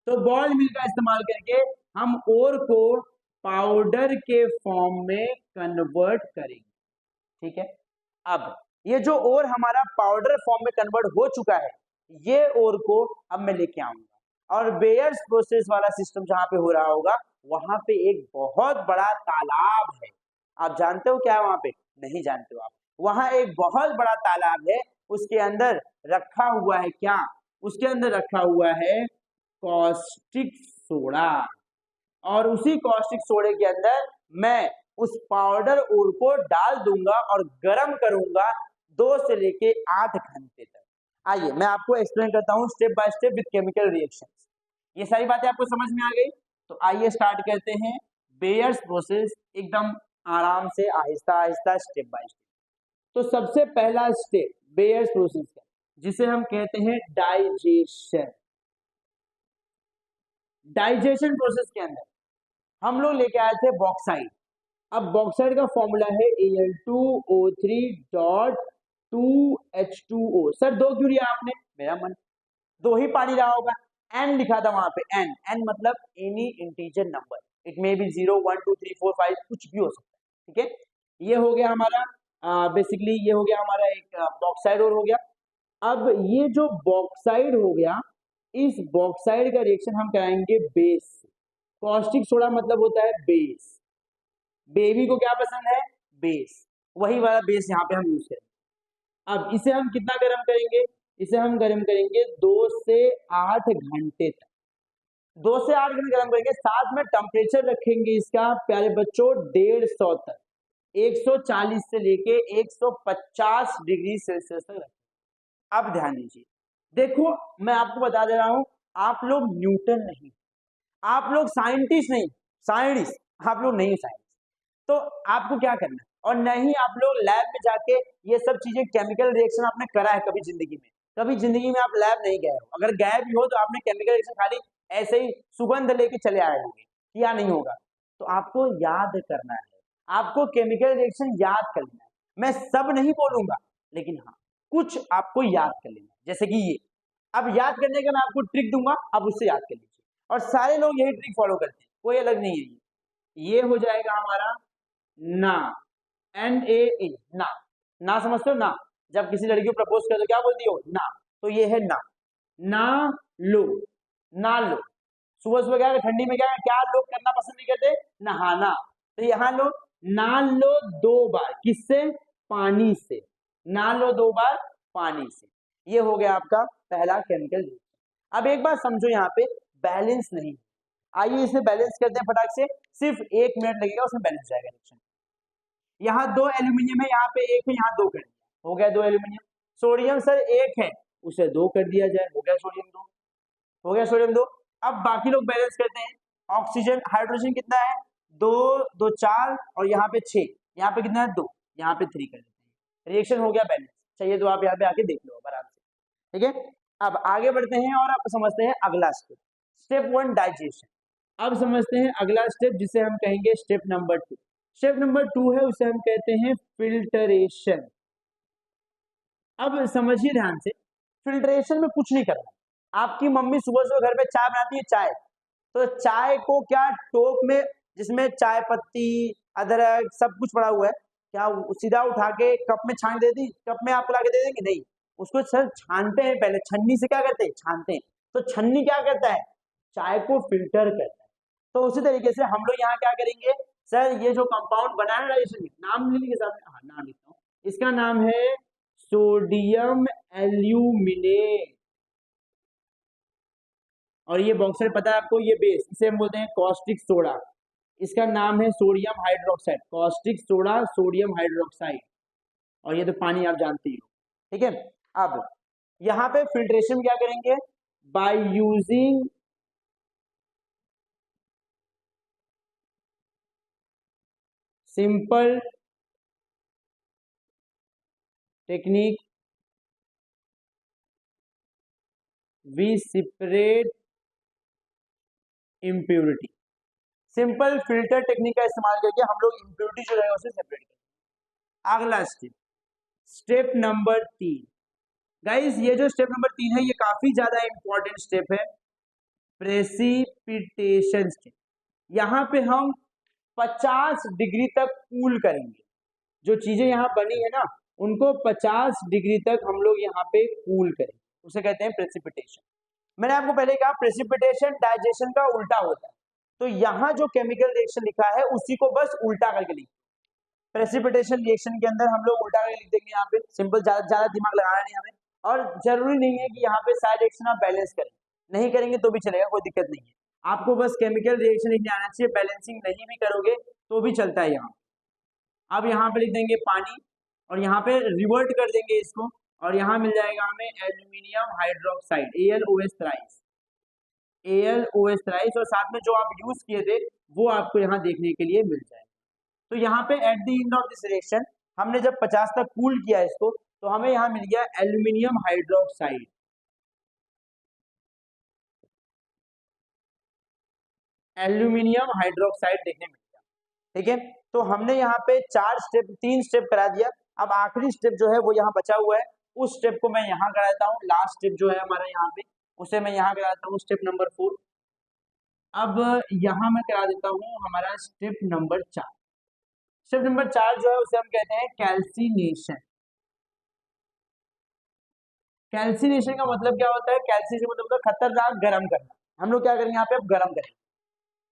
तो बॉल मिल का इस्तेमाल करके हम ओर को पाउडर के फॉर्म में कन्वर्ट करेंगे, ठीक है। अब ये जो ओर हमारा पाउडर फॉर्म में कन्वर्ट हो चुका है, ये ओर को अब मैं लेके आऊंगा, और बेयर्स प्रोसेस वाला सिस्टम जहां पे हो रहा होगा वहां पे एक बहुत बड़ा तालाब है। आप जानते हो क्या है वहां पे? नहीं जानते हो आप? वहां एक बहुत बड़ा तालाब है, उसके अंदर रखा हुआ है क्या? उसके अंदर रखा हुआ है कॉस्टिक सोडा, और उसी कॉस्टिक सोडे के अंदर मैं उस पाउडर ओर को डाल दूंगा और गर्म करूंगा 2 से लेके 8 घंटे तक। आइए मैं आपको एक्सप्लेन करता हूं step by step with chemical reactions. ये सारी बातें आपको समझ में आ गई? तो आइए स्टार्ट करते हैं बेयर्स प्रोसेस, एकदम आराम से, Aahista Aahista, step by step. तो सबसे पहला स्टेप बेयर्स प्रोसेस का, जिसे हम कहते हैं डाइजेशन। डाइजेशन प्रोसेस के अंदर हम लोग लेके आए थे बॉक्साइड। अब बॉक्साइड का फॉर्मूला है Al2O3.2H2O। सर 2 क्यों लिया आपने? मेरा मन 2 ही पानी रहा होगा, n लिखा था वहां पे, n मतलब any integer number, it may be 0 1 2 3 4 5 कुछ भी हो सकता है, ठीक है। ये हो गया हमारा बेसिकली, ये हो गया हमारा एक बॉक्साइड और हो गया। अब ये जो बॉक्साइड हो गया, इस बॉक्साइड का रिएक्शन हम कराएंगे बेस से। कॉस्टिक सोडा मतलब होता है बेस, बेबी को क्या पसंद है? बेस, वही वाला बेस यहाँ पे हम यूज करेंगे। अब इसे हम कितना गर्म करेंगे? इसे हम गर्म करेंगे 2 से 8 घंटे तक, 2 से 8 घंटे गर्म करेंगे। साथ में टेम्परेचर रखेंगे इसका प्यारे बच्चों 150 तक, 140 से लेके 150 डिग्री सेल्सियस तक रखेंगे। अब ध्यान दीजिए, देखो मैं आपको बता दे रहा हूं, आप लोग न्यूटन नहीं, आप लोग साइंटिस्ट नहीं, साइंटिस्ट आप लोग नहीं, साइंटिस्ट। तो आपको क्या करना है, और नहीं आप लोग लैब में जाके ये सब चीजें, केमिकल रिएक्शन आपने करा है कभी जिंदगी में? कभी जिंदगी में आप लैब नहीं गए हो? अगर गए भी हो तो आपने केमिकल रिएक्शन खाली ऐसे ही सुगंध लेके चले आए होंगे, या नहीं होगा? तो आपको याद करना है, आपको केमिकल रिएक्शन याद कर लेना है। मैं सब नहीं बोलूंगा, लेकिन हाँ कुछ आपको याद कर लेना है, जैसे कि ये। अब याद करने का मैं आपको ट्रिक दूंगा, आप उससे याद कर लीजिए, और सारे लोग यही ट्रिक फॉलो करते हैं, कोई अलग नहीं है। ये हो जाएगा हमारा ना, NaA, ना। ना समझते हो? ना, जब किसी लड़की को प्रपोज कर तो क्या बोलती हो? ना। तो ये है ना, ना लो, ना लो। सुबह सुबह क्या ठंडी में क्या लोग करना पसंद नहीं करते? नहाना। तो यहाँ लो, ना लो 2 बार, किससे? पानी से। ना लो 2 बार पानी से। ये हो गया आपका पहला केमिकल रिएक्शन। अब एक बात समझो, यहाँ पे बैलेंस नहीं। आइए इसे बैलेंस करते हैं फटाक से, सिर्फ 1 मिनट लगेगा, उसमें बैलेंस जाएगा रिएक्शन। यहाँ 2 एल्यूमिनियम है, यहाँ पे 1 है, यहाँ 2 कर दिया, हो गया 2 एल्यूमिनियम। सोडियम सर 1 है, उसे 2 कर दिया जाए, हो गया सोडियम 2, हो गया सोडियम 2। अब बाकी लोग बैलेंस करते हैं। ऑक्सीजन, हाइड्रोजन कितना है? 2 2 4, और यहाँ पे 6, यहाँ पे कितना है? 2, यहाँ पे 3 कर देते हैं। रिएक्शन हो गया बैलेंस। चाहिए तो आप यहाँ पे आके देख लो आराम से, ठीक है। अब आगे बढ़ते हैं और आप समझते हैं अगला स्टेप, स्टेप 1 डाइजेशन। अब समझते हैं अगला स्टेप, जिसे हम कहेंगे स्टेप नंबर 2। स्टेप नंबर 2 है, उसे हम कहते हैं फिल्टरेशन। अब समझिए ध्यान से, फिल्ट्रेशन में कुछ नहीं करना। आपकी मम्मी सुबह सुबह घर में चाय बनाती है, चाय, तो चाय को क्या टोप में, जिसमें चाय पत्ती, अदरक सब कुछ पड़ा हुआ है, क्या सीधा उठा के कप में छान देती? कप में आपको ला के दे देंगे? नहीं, उसको सर छानते हैं पहले, छन्नी से क्या करते हैं? छानते हैं। तो छन्नी क्या करता है? चाय को फिल्टर करता है। तो उसी तरीके से हम लोग यहाँ क्या करेंगे, सर ये जो कंपाउंड बना है डाइजेशन में, नाम लिखने के साथ में, हाँ नाम लिखता हूँ, इसका नाम है सोडियम एल्यूमिनेट। और ये बॉक्सर पता है आपको, ये बेस, इसे हम बोलते हैं कॉस्टिक सोडा। इसका नाम है sodium hydroxide, caustic soda sodium hydroxide. और ये तो पानी आप जानते ही हो, ठीक है। अब यहाँ पे फिल्ट्रेशन क्या करेंगे? By using simple technique we separate impurity. Simple filter technique का इस्तेमाल करके हम लोग इम्प्योरिटी जो है उसे सेपरेट करेंगे। अगला स्टेप, स्टेप नंबर 3। गाइस ये जो स्टेप नंबर 3 है, ये काफी ज्यादा इंपॉर्टेंट स्टेप है, प्रेसिपिटेशन स्टेप। यहाँ पे हम 50 डिग्री तक कूल करेंगे। जो चीजें यहाँ बनी है ना, उनको 50 डिग्री तक हम लोग यहाँ पे कूल करेंगे, उसे कहते हैं प्रेसिपिटेशन। मैंने आपको पहले कहा प्रेसिपिटेशन डाइजेशन का उल्टा होता है, तो यहाँ जो केमिकल रिएक्शन लिखा है उसी को बस उल्टा करके लिखिए। प्रेसिपिटेशन रिएक्शन के अंदर हम लोग उल्टा करके लिख देंगे यहाँ पे, सिंपल, ज्यादा दिमाग लगाना नहीं हमें। और जरूरी नहीं है कि यहाँ पे सारे रिएक्शन आप बैलेंस करें, नहीं करेंगे तो भी चलेगा, कोई दिक्कत नहीं है। आपको बस केमिकल रिएक्शन लिखने आना चाहिए, बैलेंसिंग नहीं भी करोगे तो भी चलता है यहाँ। अब यहाँ पे लिख देंगे पानी, और यहाँ पे रिवर्ट कर देंगे इसको, और यहाँ मिल जाएगा हमें aluminium hydroxide, AlOH thrice, AlOH thrice, और साथ में जो आप यूज किए थे वो आपको यहाँ देखने के लिए मिल जाएगा। तो यहाँ पे eight the end of this reaction, हमने जब 50 तक कूल किया इसको, तो हमें यहाँ मिल गया एल्यूमिनियम हाइड्रोक्साइड। एल्यूमिनियम हाइड्रोक्साइड देखने मिल गया, ठीक है। तो हमने यहाँ पे 3 स्टेप करा दिया। अब आखिरी स्टेप जो है वो यहाँ बचा हुआ है, उस स्टेप को मैं यहाँ करा देता हूँ। लास्ट स्टेप जो है हमारा यहाँ पे, उसे मैं यहाँ करा देता हूँ, स्टेप नंबर 4। अब यहाँ मैं करा देता हूँ हमारा स्टेप नंबर 4। स्टेप नंबर 4 जो है उसे हम कहते हैं कैल्सिनेशन। कैल्सिनेशन का मतलब क्या होता है? कैल्सिनेशन मतलब होता है खतरनाक गर्म करना। हम लोग क्या करेंगे यहाँ पे? अब गर्म करेंगे।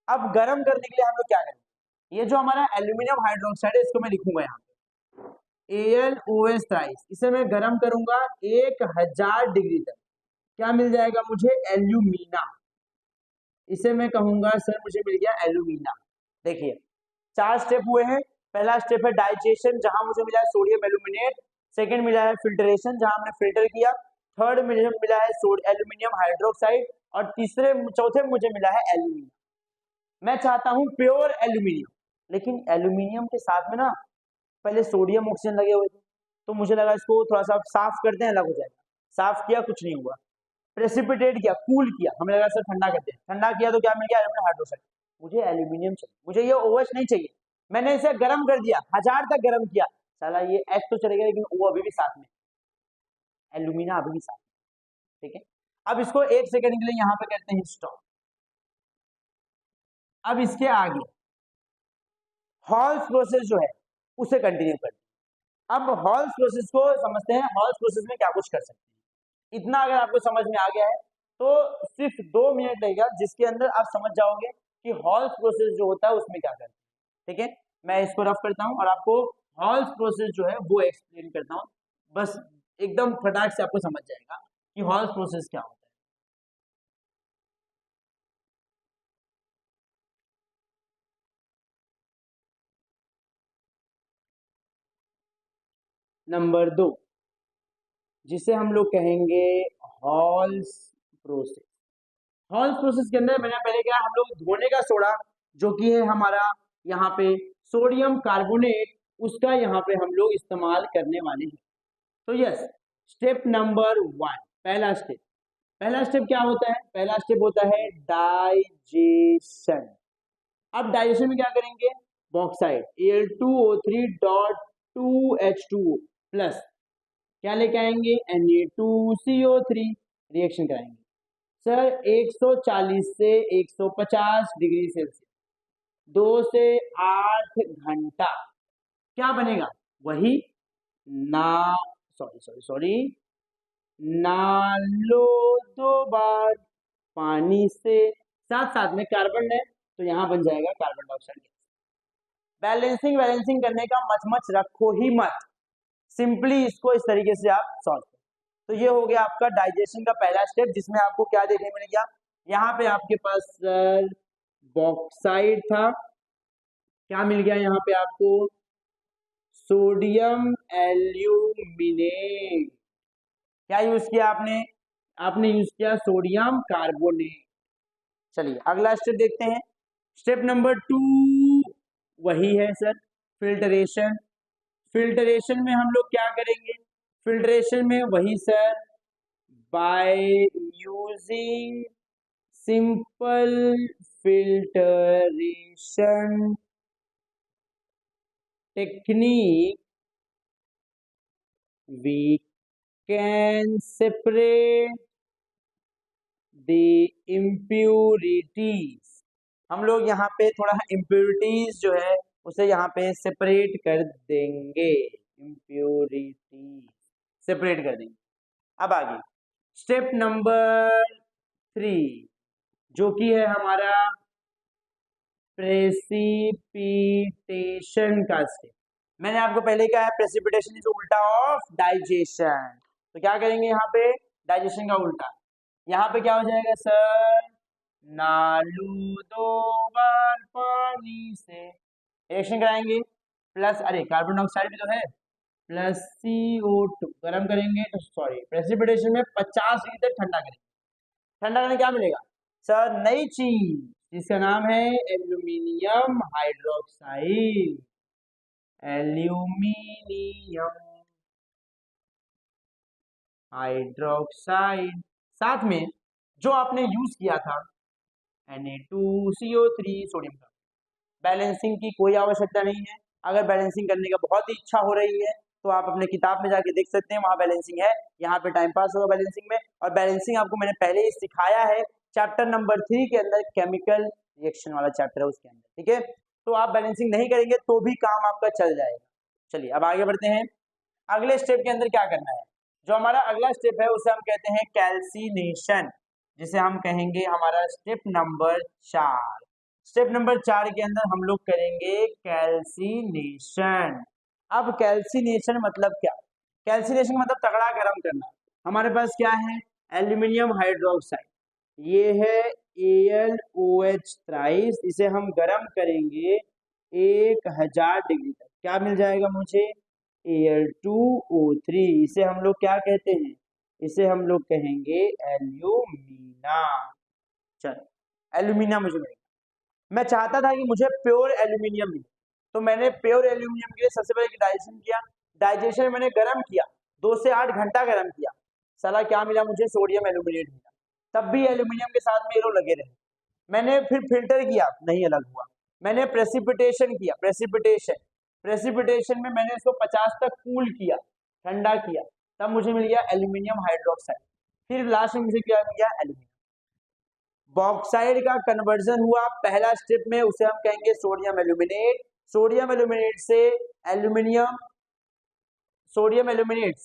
अब गर्म करने के लिए हम लोग क्या करेंगे? ये जो हमारा एल्यूमिनियम हाइड्रोक्साइड है, इसको मैं लिखूंगा यहाँ पे AlOH थ्राइस, इसे मैं गर्म करूंगा 1000 डिग्री तक। क्या मिल जाएगा मुझे? एल्यूमिना। इसे मैं कहूंगा सर मुझे मिल गया एल्यूमिना। देखिए 4 स्टेप हुए हैं। पहला स्टेप है डाइजेशन, जहां मुझे मिला है सोडियम एल्यूमिनेट। सेकंड मिला है फिल्ट्रेशन, जहां हमने फिल्टर किया। थर्ड मुझे मिला है एल्यूमिनियम हाइड्रोक्साइड, और चौथे मुझे मिला है एल्यूमिनियम। मैं चाहता हूं प्योर एल्यूमिनियम, लेकिन एल्यूमिनियम के साथ में ना पहले सोडियम ऑक्सीजन लगे हुए थे, तो मुझे लगा इसको थोड़ा सा साफ करते हैं, अलग हो जाएगा। साफ किया, कुछ नहीं हुआ। प्रेसिपिटेट किया, कूल किया, हमें लगा सर ठंडा करते हैं, ठंडा किया तो क्या मिल गया एल्यूमिनियम हाइड्रोक्साइड। मुझे एल्यूमिनियम चाहिए, मुझे ये OH नहीं चाहिए, मैंने इसे गर्म कर दिया, 1000 तक गर्म किया, साला ये H तो चलेगा लेकिन O अभी भी साथ में, एल्यूमिना अभी भी साथ में, ठीक है। अब इसको 1 सेकंड के लिए यहाँ पे करते हैं स्टॉप। अब इसके आगे हॉल्स प्रोसेस जो है उसे कंटिन्यू करते हैं। अब हॉल्स प्रोसेस को समझते हैं, हॉल्स प्रोसेस में क्या कुछ कर सकते हैं। इतना अगर आपको समझ में आ गया है तो सिर्फ 2 मिनट लगेगा जिसके अंदर आप समझ जाओगे कि हॉल्स प्रोसेस जो होता है उसमें क्या करते हैं, ठीक है। मैं इसको रफ करता हूं और आपको हॉल्स प्रोसेस जो है वो एक्सप्लेन करता हूं, बस एकदम फटाक से आपको समझ जाएगा कि हॉल्स प्रोसेस क्या होता है। नंबर 2 जिसे हम लोग कहेंगे हॉल्स प्रोसेस। हॉल्स प्रोसेस के अंदर मैंने पहले क्या, हम लोग धोने का सोडा जो कि है हमारा यहाँ पे सोडियम कार्बोनेट, उसका यहाँ पे हम लोग इस्तेमाल करने वाले हैं। तो यस, स्टेप नंबर 1, पहला स्टेप क्या होता है, पहला स्टेप होता है डाइजेशन। अब डाइजेशन में क्या करेंगे, बॉक्साइड Al2O3.2H2O प्लस क्या लेके आएंगे Na2CO3, रिएक्शन कराएंगे सर 140 से 150 डिग्री सेल्सियस, 2 से 8 घंटा, क्या बनेगा वही ना, सॉरी नालो 2 बार पानी से, साथ साथ में कार्बन है तो यहां बन जाएगा कार्बन डाइऑक्साइड गैस। बैलेंसिंग करने का मच रखो ही मत, सिंपली इसको इस तरीके से आप सॉल्व करो। तो ये हो गया आपका डाइजेशन का पहला स्टेप, जिसमें आपको क्या देखने मिल गया, यहाँ पे आपके पास बॉक्साइड था, क्या मिल गया यहाँ पे आपको, सोडियम एल्यूमिनेट, क्या यूज किया आपने, आपने यूज किया सोडियम कार्बोनेट। चलिए अगला स्टेप देखते हैं, स्टेप नंबर 2 वही है सर, फिल्टरेशन। फिल्टरेशन में हम लोग क्या करेंगे, फिल्टरेशन में वही sir, by using simple filtration technique we can separate the impurities. हम लोग यहाँ पे थोड़ा इम्प्यूरिटीज जो है उसे यहाँ पे सेपरेट कर देंगे, इम्प्यूरिटीज सेपरेट कर देंगे। अब आगे स्टेप नंबर 3 जो कि है हमारा प्रेसिपिटेशन का स्टेप। मैंने आपको पहले कहा है प्रेसिपिटेशन इज उल्टा ऑफ डाइजेशन, तो क्या करेंगे यहाँ पे, डाइजेशन का उल्टा, यहाँ पे क्या हो जाएगा सर, नालू 2 बार पानी से रिएक्शन कराएंगे, प्लस अरे कार्बन डाइऑक्साइड भी तो है, प्लस CO2 गर्म करेंगे, तो सॉरी प्रेसिपिटेशन में 50 डिग्री तक ठंडा करेंगे, ठंडा करने क्या मिलेगा सर, नई चीज जिसका नाम है एल्यूमिनियम हाइड्रोक्साइड, एल्यूमिनियम हाइड्रोक्साइड, साथ में जो आपने यूज किया था Na2CO3 सोडियम का। बैलेंसिंग की कोई आवश्यकता नहीं है, अगर बैलेंसिंग करने का बहुत ही इच्छा हो रही है तो आप अपने किताब में जाके देख सकते हैं, वहां बैलेंसिंग है, यहाँ पे टाइम पास होगा बैलेंसिंग में। और बैलेंसिंग आपको मैंने पहले ही सिखाया है चैप्टर नंबर 3 के अंदर, केमिकल रिएक्शन वाला चैप्टर है उसके अंदर, ठीक है। तो आप बैलेंसिंग नहीं करेंगे तो भी काम आपका चल जाएगा। चलिए अब आगे बढ़ते हैं, अगले स्टेप के अंदर क्या करना है, जो हमारा अगला स्टेप है उसे हम कहते हैं कैल्सिनेशन, जिसे हम कहेंगे हमारा स्टेप नंबर 4। स्टेप नंबर 4 के अंदर हम लोग करेंगे कैल्सिनेशन। अब कैल्सिनेशन मतलब क्या, कैल्सिनेशन मतलब तगड़ा गर्म करना। हमारे पास क्या है, एल्यूमिनियम हाइड्रोक्साइड, ये है AlOH थ्राइस, इसे हम गर्म करेंगे 1000 डिग्री तक, क्या मिल जाएगा मुझे, Al2O3, इसे हम लोग क्या कहते हैं, इसे हम लोग कहेंगे एल्यूमिना। चलो एल्यूमिना मुझे मिलेगा, मैं चाहता था कि मुझे प्योर एल्यूमिनियम मिले, तो मैंने प्योर एल्यूमिनियम के लिए सबसे पहले डाइजेशन किया, डाइजेशन मैंने गर्म किया, 2 से 8 घंटा गर्म किया, साला क्या मिला मुझे, सोडियम एल्यूमिनेट मिला। तब भी एल्यूमिनियम के साथ में ये लोग लगे रहे। मैंने फिर फिल्टर किया, नहीं अलग हुआ। मैंने प्रेसिपिटेशन किया, प्रेसिपिटेशन में मैंने इसको 50 तक कूल किया, ठंडा किया, तब मुझे मिल गया एल्यूमिनियम हाइड्रोक्साइड। फिर लास्ट में मुझे क्या मिल गया, एल्यूमिनियम। बॉक्साइड का कन्वर्जन हुआ पहला स्टेप में, उसे हम कहेंगे सोडियम एल्यूमिनेट। सोडियम एल्यूमिनेट से एल्यूमिनियम, सोडियम एल्यूमिनेट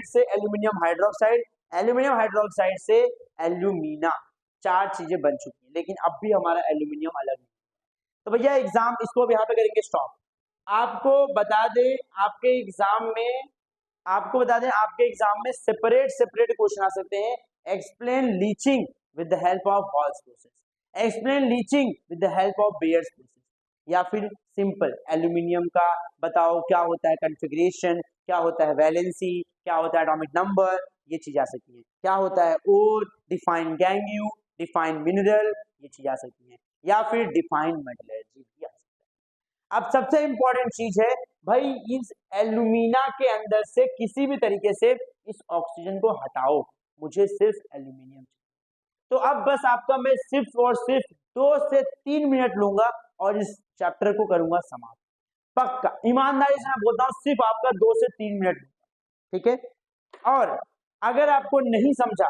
से एल्यूमिनियम हाइड्रोक्साइड, एल्यूमिनियम हाइड्रोक्साइड से एल्यूमिना। 4 चीजें बन चुकी है, लेकिन अब भी हमारा एल्यूमिनियम अलग नहीं। तो भैया एग्जाम इसको अब यहाँ पे करेंगे स्टॉप। आपको बता दें आपके एग्जाम में, सेपरेट क्वेश्चन आ सकते हैं। Explain leaching with the help of halls process, explain leaching with the help of bears process, या फिर सिंपल एल्यूमिनियम का बताओ क्या होता है कॉन्फ़िगरेशन, क्या होता है वैलेंसी, क्या होता है एटॉमिक नंबर, ये चीज आ सकती है। क्या होता है ओर, डिफाइन गैंग, डिफाइन मिनरल, ये चीज आ सकती है। या फिर डिफाइन मेटलर्जी भी आ सकता है। अब सबसे इंपॉर्टेंट चीज है भाई, इस एल्यूमिना के अंदर से किसी भी तरीके से इस ऑक्सीजन को हटाओ, मुझे सिर्फ एल्यूमिनियम चाहिए। तो अब बस आपका मैं सिर्फ और सिर्फ 2 से 3 मिनट लूंगा और इस चैप्टर को करूंगा समाप्त। पक्का ईमानदारी से मैं बोलता हूँ, सिर्फ आपका 2 से 3 मिनट लूंगा, ठीक है। और अगर आपको नहीं समझा,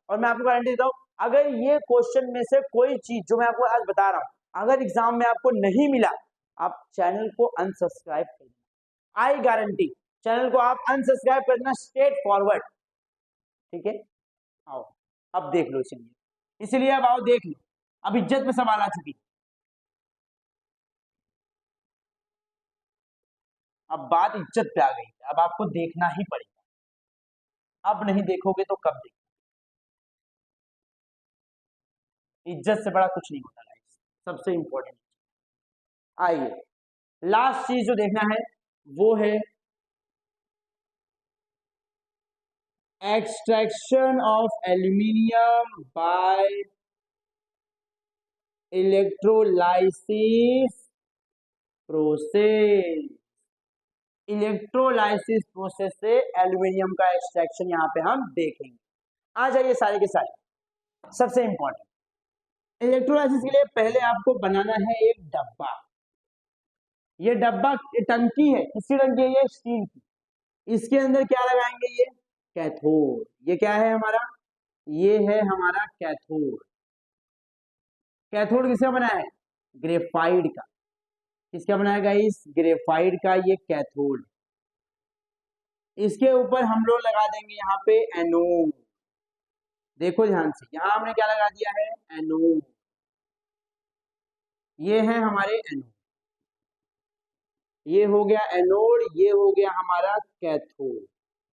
और मैं आपको गारंटी देता हूँ, अगर ये क्वेश्चन में से कोई चीज जो मैं आपको आज बता रहा हूं अगर एग्जाम में आपको नहीं मिला, आप चैनल को अनसब्सक्राइब कर देना। आई गारंटी, चैनल को आप अनसब्सक्राइब कर देना स्ट्रेट फॉरवर्ड, ठीक है। आओ अब देख लो, इसलिए अब आओ देख लो, अब इज्जत में सवाल आ चुकी। अब बात इज्जत पे आ गई, अब आपको देखना ही पड़ेगा। अब नहीं देखोगे तो कब देखोगे? इज्जत से बड़ा कुछ नहीं होता गाइस, सबसे इंपॉर्टेंट। आइए लास्ट चीज जो देखना है वो है extraction of aluminium by electrolysis process. Electrolysis process से एल्यूमिनियम का एक्सट्रैक्शन यहाँ पे हम देखेंगे। आ जाइए सारे के सारे। सबसे इंपॉर्टेंट, इलेक्ट्रोलाइसिस के लिए पहले आपको बनाना है एक डब्बा। ये डब्बा टंकी है, किसकी टंकी है? ये स्टील की। इसके अंदर क्या लगाएंगे? ये कैथोड। ये क्या है हमारा? ये है हमारा कैथोड। कैथोड किसका बना है? ग्रेफाइट का। किसका बना है गाइस? ग्रेफाइट का ये कैथोड। इसके ऊपर हम लोग लगा देंगे यहाँ पे एनोड। देखो ध्यान से, यहाँ हमने क्या लगा दिया है? एनोड। ये है हमारे एनोड, ये हो गया एनोड, ये हो गया हमारा कैथोड,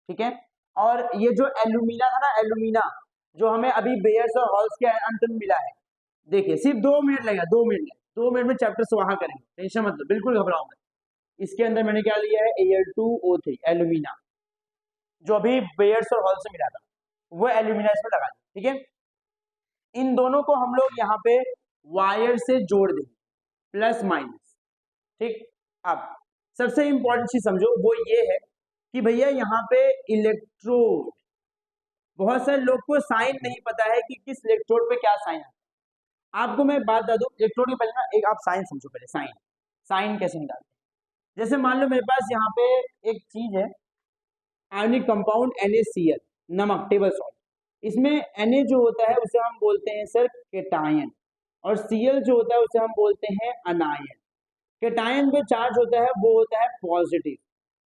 ठीक है। और ये जो एल्यूमिना था ना, एल्यूमिना जो हमें अभी बेयर्स और हॉल्स के अंत में मिला है, देखिए सिर्फ 2 मिनट लगेगा, 2 मिनट, 2 मिनट में चैप्टर से वहां करेंगे, टेंशन मतलब, बिल्कुल घबराओ मत। इसके अंदर मैंने क्या लिया है? Al2O3 एल्यूमिना, जो अभी बेयर्स और हॉल से मिला था, वो एल्यूमिना इसमें लगा दिया, ठीक है। इन दोनों को हम लोग यहाँ पे वायर से जोड़ देंगे, प्लस माइनस, ठीक। अब सबसे इंपॉर्टेंट चीज समझो, वो ये है कि भैया यहाँ पे इलेक्ट्रोड, बहुत सारे लोग को साइन नहीं पता है कि किस इलेक्ट्रोड पे क्या साइन है। आपको मैं बात बता दूं, इलेक्ट्रोड के पहले ना एक आप साइन समझो, पहले साइन, साइन कैसे निकालते हैं। जैसे मान लो मेरे पास यहाँ पे एक चीज है, आयनिक कंपाउंड NaCl, नमक, टेबल सॉल्ट। इसमें Na जो होता है उसे हम बोलते हैं सर केटायन, और Cl जो होता है उसे हम बोलते हैं अनायन। केटायन पे चार्ज होता है वो होता है पॉजिटिव,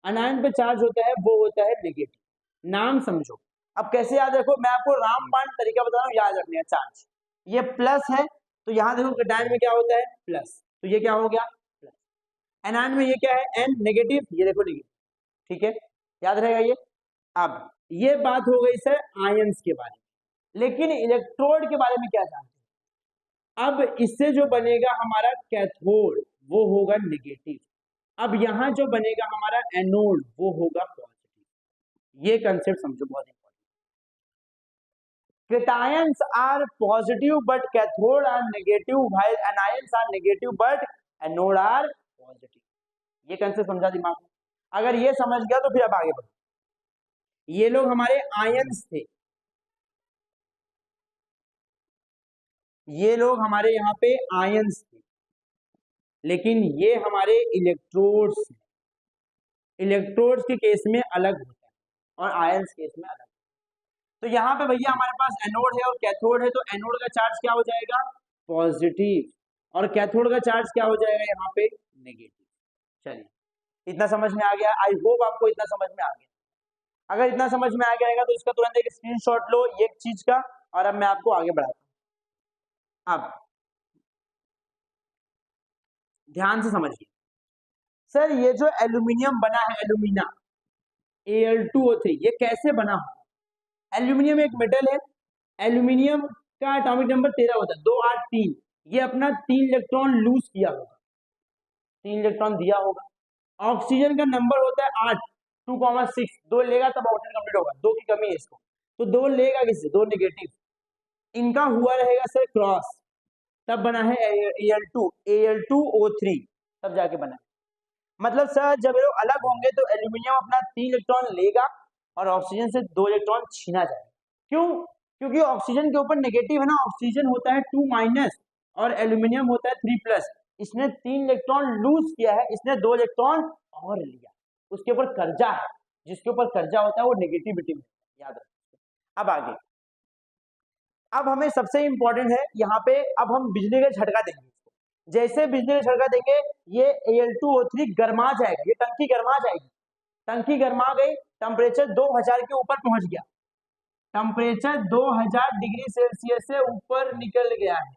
अनायन पे चार्ज होता है वो होता है नेगेटिव। नाम समझो। अब कैसे याद रखो, मैं आपको रामबाण तरीका बता रहा हूँ याद रखने का। चार्ज ये प्लस है, तो यहाँ देखो केटायन में क्या होता है? प्लस, तो ये क्या हो गया? प्लस। एनायन में ये क्या है? N, नेगेटिव, ये देखो नेगेटिव, ठीक है, याद रहेगा ये। अब ये बात हो गई सर आयंस के बारे में, लेकिन इलेक्ट्रोड के बारे में क्या जानते हैं? अब इससे जो बनेगा हमारा कैथोड वो होगा नेगेटिव, अब यहां जो बनेगा हमारा एनोड वो होगा पॉजिटिव। ये कंसेप्ट समझो, बहुत important. Cations are positive but cathode are negative, while anions are negative but anode are positive. ये कंसेप्ट समझा दिमाग में? अगर ये समझ गया तो फिर अब आगे बढ़ो। ये लोग हमारे आयंस थे, ये लोग हमारे यहाँ पे आयंस थे, लेकिन ये हमारे इलेक्ट्रोड्स। इलेक्ट्रोड्स के केस में अलग होता है और आयंस केस में अलग। तो यहाँ पे भैया हमारे पास एनोड है और कैथोड है, तो एनोड का चार्ज क्या हो जाएगा, पॉजिटिव, और कैथोड का चार्ज क्या हो जाएगा यहाँ पे, नेगेटिव। चलिए, इतना समझ में आ गया? आई होप आपको इतना समझ में आ गया। अगर इतना समझ में आ गया तो इसका तुरंत एक स्क्रीनशॉट लो ये चीज का, और अब मैं आपको आगे बढ़ाता हूँ। अब ध्यान से समझिए सर, ये जो एल्यूमिनियम बना है, एल्यूमिना Al2O3, ये कैसे बना हो? एल्यूमिनियम एक मेटल है, एल्यूमिनियम का एटॉमिक नंबर 13 होता है, 283। ये अपना 3 इलेक्ट्रॉन लूज किया होगा, 3 इलेक्ट्रॉन दिया होगा। ऑक्सीजन का नंबर होता है 8, 2,6, 2 लेगा तब ऑक्सीजन कंप्लीट होगा, 2 की कमी है इसको, तो 2 लेगा किससे, 2 नेगेटिव। इनका हुआ रहेगा सर क्रॉस, तब बना है Al2O3, तब जाके बना है। मतलब सर जब ये अलग होंगे तो एल्यूमिनियम अपना 3 इलेक्ट्रॉन लेगा और ऑक्सीजन से 2 इलेक्ट्रॉन छीना जाएगा। क्यों? क्योंकि ऑक्सीजन के ऊपर नेगेटिव है ना, ऑक्सीजन होता है 2- और एल्यूमिनियम होता है 3+। इसने 3 इलेक्ट्रॉन लूज किया है, इसने 2 इलेक्ट्रॉन और लिया, उसके ऊपर कर्जा है, जिसके ऊपर कर्जा होता है वो नेगेटिविटी में, याद रखिए। अब आगे, अब हमें सबसे इंपॉर्टेंट है यहाँ पे, अब हम बिजली का झटका देंगे। जैसे बिजली का झटका देंगे ये Al2O3 गर्मा जाएगा, ये टंकी गर्मा जाएगी। टंकी गर्मा गई, टेम्परेचर 2000 के ऊपर पहुंच गया, टेम्परेचर 2000 डिग्री सेल्सियस से ऊपर निकल गया है,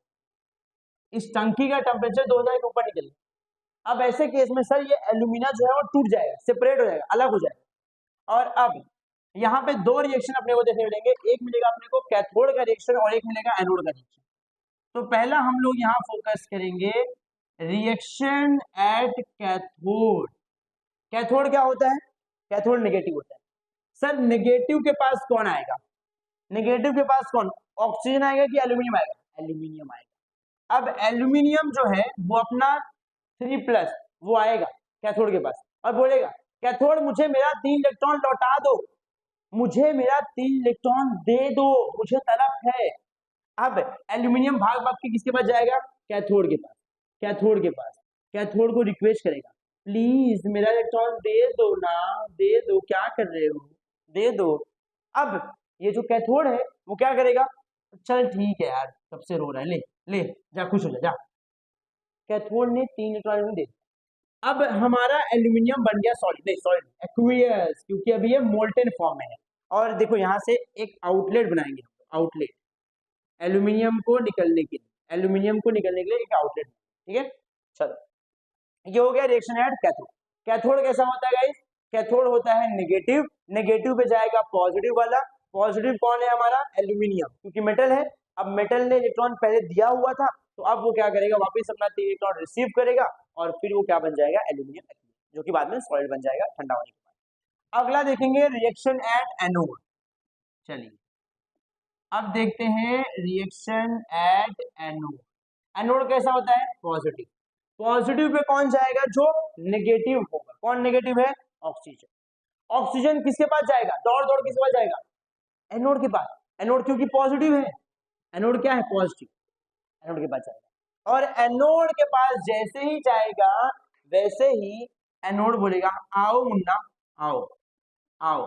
इस टंकी का टेम्परेचर 2000 के ऊपर निकल गया। अब ऐसे केस में सर ये एल्यूमिना जो है वो टूट जाएगा, सेपरेट हो जाएगा, अलग हो जाएगा। और अब यहाँ पे 2 रिएक्शन अपने को देखने मिलेंगे, एक मिलेगा अपने को कैथोड का रिएक्शन और एक मिलेगा एनोड का रिएक्शन। तो पहला हम लोग यहाँ फोकस करेंगे रिएक्शन एट कैथोड। कैथोड क्या होता है, कैथोड नेगेटिव होता है। सर नेगेटिव के पास कौन आएगा, नेगेटिव के पास कौन, ऑक्सीजन आएगा कि एल्यूमिनियम आएगा, एल्यूमिनियम आएगा। अब एल्यूमिनियम जो है वो अपना 3+ वो आएगा कैथोड के पास और बोलेगा कैथोड मुझे मेरा 3 इलेक्ट्रॉन लौटा दो, मुझे मेरा 3 इलेक्ट्रॉन दे दो, मुझे तलब है। अब एल्यूमिनियम भाग भाग के किसके पास जाएगा, कैथोड के पास, कैथोड के पास, कैथोड को रिक्वेस्ट करेगा प्लीज मेरा इलेक्ट्रॉन दे दो ना, दे दो, क्या कर रहे हो, दे दो। अब ये जो कैथोड है वो क्या करेगा, चल ठीक है यार कब से रो रहा है, ले ले जा, खुश हो जा, जा। कैथोड ने 3 इलेक्ट्रॉन दे, अब हमारा एल्यूमिनियम बन गया सॉलिड, नहीं सॉलिड एक्वियस, क्योंकि अभी ये मोल्टेन फॉर्म में है। और देखो यहाँ से एक आउटलेट बनाएंगे, आउटलेट एल्यूमिनियम को निकलने के लिए, एल्यूमिनियम को निकलने के लिए एक आउटलेट, ठीक है। चलो ये हो गया रिएक्शन एट कैथोड। कैथोड कैसा होता है गाइस, कैथोड होता है नेगेटिव, नेगेटिव पे जाएगा पॉजिटिव वाला, पॉजिटिव कौन है हमारा, एल्यूमिनियम, क्योंकि मेटल है। अब मेटल ने इलेक्ट्रॉन पहले दिया हुआ था, तो अब वो क्या करेगा, वापस अपना 3 इलेक्ट्रॉन रिसीव करेगा और फिर वो क्या बन जाएगा, एल्यूमिनियम, जो कि बाद में सॉलिड बन जाएगा ठंडा होने के बाद। अगला देखेंगे रिएक्शन एट एनोड। चलिए अब देखते हैं रिएक्शन एट एनोड। एनोड कैसा होता है, पॉजिटिव। पॉजिटिव पे कौन जाएगा, जो नेगेटिव होगा, कौन नेगेटिव है, ऑक्सीजन। ऑक्सीजन किसके पास जाएगा, दौड़ दौड़ किसके पास जाएगा, एनोड के पास। एनोड क्योंकि पॉजिटिव है, एनोड क्या है, पॉजिटिव, एनोड के पास जाएगा। और एनोड के पास जैसे ही जाएगा वैसे ही एनोड बोलेगा आओ मुन्ना, आओ आओ,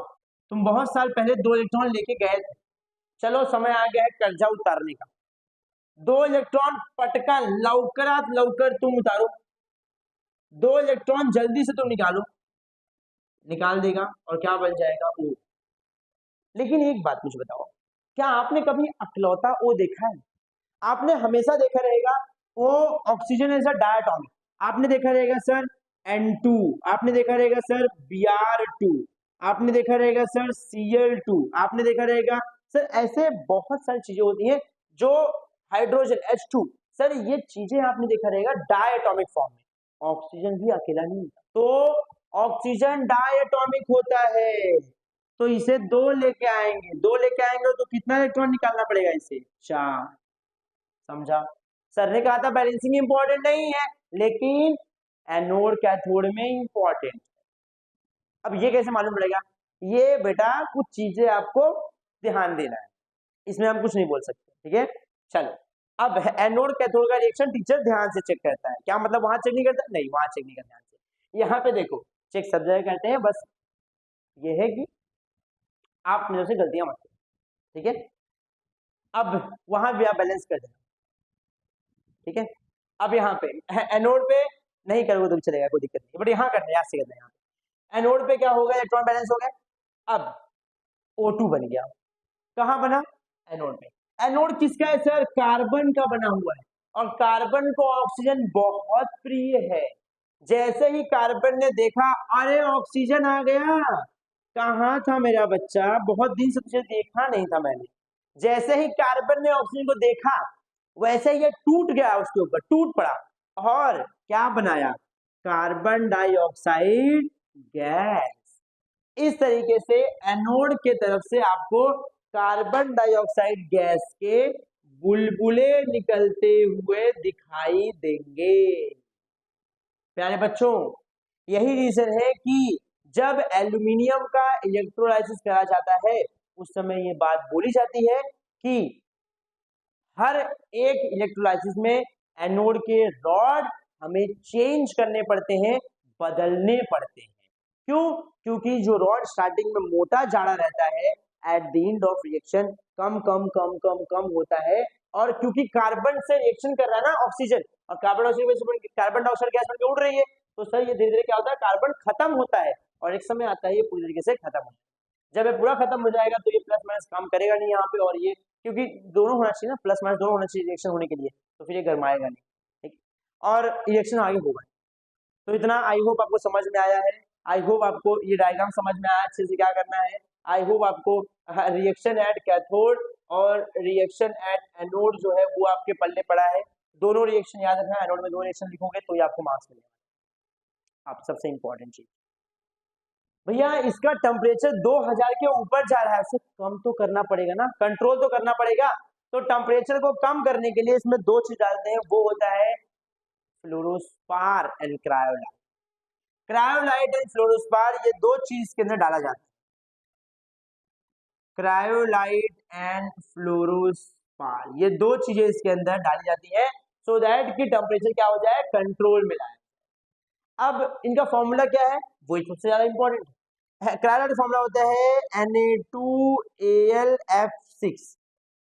तुम बहुत साल पहले 2 इलेक्ट्रॉन लेके गए थे, चलो समय आ गया है कर्जा उतारने का। 2 इलेक्ट्रॉन पटकन लवकरात लवकर तुम उतारो, 2 इलेक्ट्रॉन जल्दी से तुम निकालो, निकाल देगा और क्या बन जाएगा, O। लेकिन एक बात मुझे बताओ, क्या आपने कभी अकलौता O देखा है? आपने हमेशा देखा रहेगा O oxygen as a diatomic, आपने देखा रहेगा सर N2, आपने देखा रहेगा सर Br2, आपने देखा रहेगा सर Cl2, आपने देखा रहेगा सर, ऐसे बहुत सारी चीजें होती हैं जो हाइड्रोजन H2, सर ये चीजें आपने देखा रहेगा डायटोमिक फॉर्म में। ऑक्सीजन भी अकेला नहीं होता, तो ऑक्सीजन डायटोमिक होता है, तो इसे 2 लेके आएंगे, 2 लेके आएंगे तो कितना इलेक्ट्रॉन निकालना पड़ेगा, इसे 4। समझा? सर ने कहा था बैलेंसिंग इंपॉर्टेंट नहीं है, लेकिन एनोड कैथोड में इंपॉर्टेंट। अब ये कैसे मालूम पड़ेगा, ये बेटा कुछ चीजें आपको ध्यान देना है, इसमें हम कुछ नहीं बोल सकते, ठीक है। चलो अब एनोड कैथोड का रिएक्शन टीचर ध्यान से चेक करता है, क्या मतलब वहां चेक नहीं करता, नहीं वहां चेक नहीं करता ध्यान से। यहाँ पे देखो चेक सब जगह करते हैं, बस ये है कि आप मेरे से गलतियां मत करो, ठीक है। अब वहां भी आप बैलेंस कर देना, ठीक है। अब यहाँ पे एनोड पे नहीं करोगे तो भी चलेगा, कोई दिक्कत नहीं, बट यहाँ करना है, याद से करना है। यहाँ पे एनोड पे क्या होगा, इलेक्ट्रॉन बैलेंस हो गया। अब O2 बन गया, कहाँ बना, एनोड पे। एनोड किसका है सर, कार्बन का बना हुआ है, और कार्बन को ऑक्सीजन बहुत प्रिय है। जैसे ही कार्बन ने देखा, अरे ऑक्सीजन आ गया, कहाँ था मेरा बच्चा, बहुत दिन से तुझे देखा नहीं था मैंने। जैसे ही कार्बन ने ऑक्सीजन को देखा, वैसे ही ये टूट गया, उसके ऊपर टूट पड़ा, और क्या बनाया, कार्बन डाइऑक्साइड गैस। इस तरीके से एनोड के तरफ से आपको कार्बन डाइऑक्साइड गैस के बुलबुले निकलते हुए दिखाई देंगे। प्यारे बच्चों, यही रीजन है कि जब एल्यूमिनियम का इलेक्ट्रोलाइसिस करा जाता है, उस समय ये बात बोली जाती है कि हर एक इलेक्ट्रोलाइसिस में एनोड के रॉड हमें चेंज करने पड़ते हैं, बदलने पड़ते हैं। क्यों, क्योंकि जो रॉड स्टार्टिंग में मोटा जाड़ा रहता है, at the end of reaction कम कम कम कम कम होता है, और क्योंकि कार्बन से रिएक्शन कर रहा है ना ऑक्सीजन, और कार्बन डाइऑक्साइड गैस बनकर उड़ रही है, तो सर ये धीरे धीरे क्या होता है, कार्बन खत्म होता है, और एक समय आता है ये पूरी तरीके से खत्म हो। जब ये पूरा खत्म हो जाएगा तो ये प्लस माइनस काम करेगा नहीं यहाँ पे, और ये क्योंकि दोनों होना चाहिए ना, प्लस माइनस दोनों होना चाहिए रिएक्शन होने के लिए, तो फिर ये गरमाएगा नहीं, ठीक, और रिएक्शन आगे होगा। तो इतना आई होप आपको समझ में आया है, आई होप आपको ये डायग्राम समझ में आया अच्छे से क्या करना है। आई होप आपको रिएक्शन एट कैथोड और रिएक्शन एट एनोड जो है वो आपके पल्ले पड़ा है। दोनों रिएक्शन याद रखना, एनोड में दो रिएक्शन लिखोगे तो ये आपको मार्क्स मिलेगा। आप सबसे इंपॉर्टेंट चीज भैया, इसका टेम्परेचर 2000 के ऊपर जा रहा है, उसे कम तो करना पड़ेगा ना, कंट्रोल तो करना पड़ेगा। तो टेम्परेचर को कम करने के लिए इसमें दो चीज डालते हैं, वो होता है फ्लोरोस्पार एंड क्रायोलाइट। क्रायोलाइट एंड फ्लोरोस्पार, ये दो चीज के अंदर डाला जाता है, क्रायोलाइट एंड फ्लोरोस्पार, ये दो चीजें इसके अंदर डाली जाती है, सो दैट कि टेम्परेचर क्या हो जाए, कंट्रोल में लाए। अब इनका फॉर्मूला क्या है, वही सबसे ज्यादा इंपॉर्टेंट है। क्रायोलाइट फॉर्मूला होता है Na2Al(F6)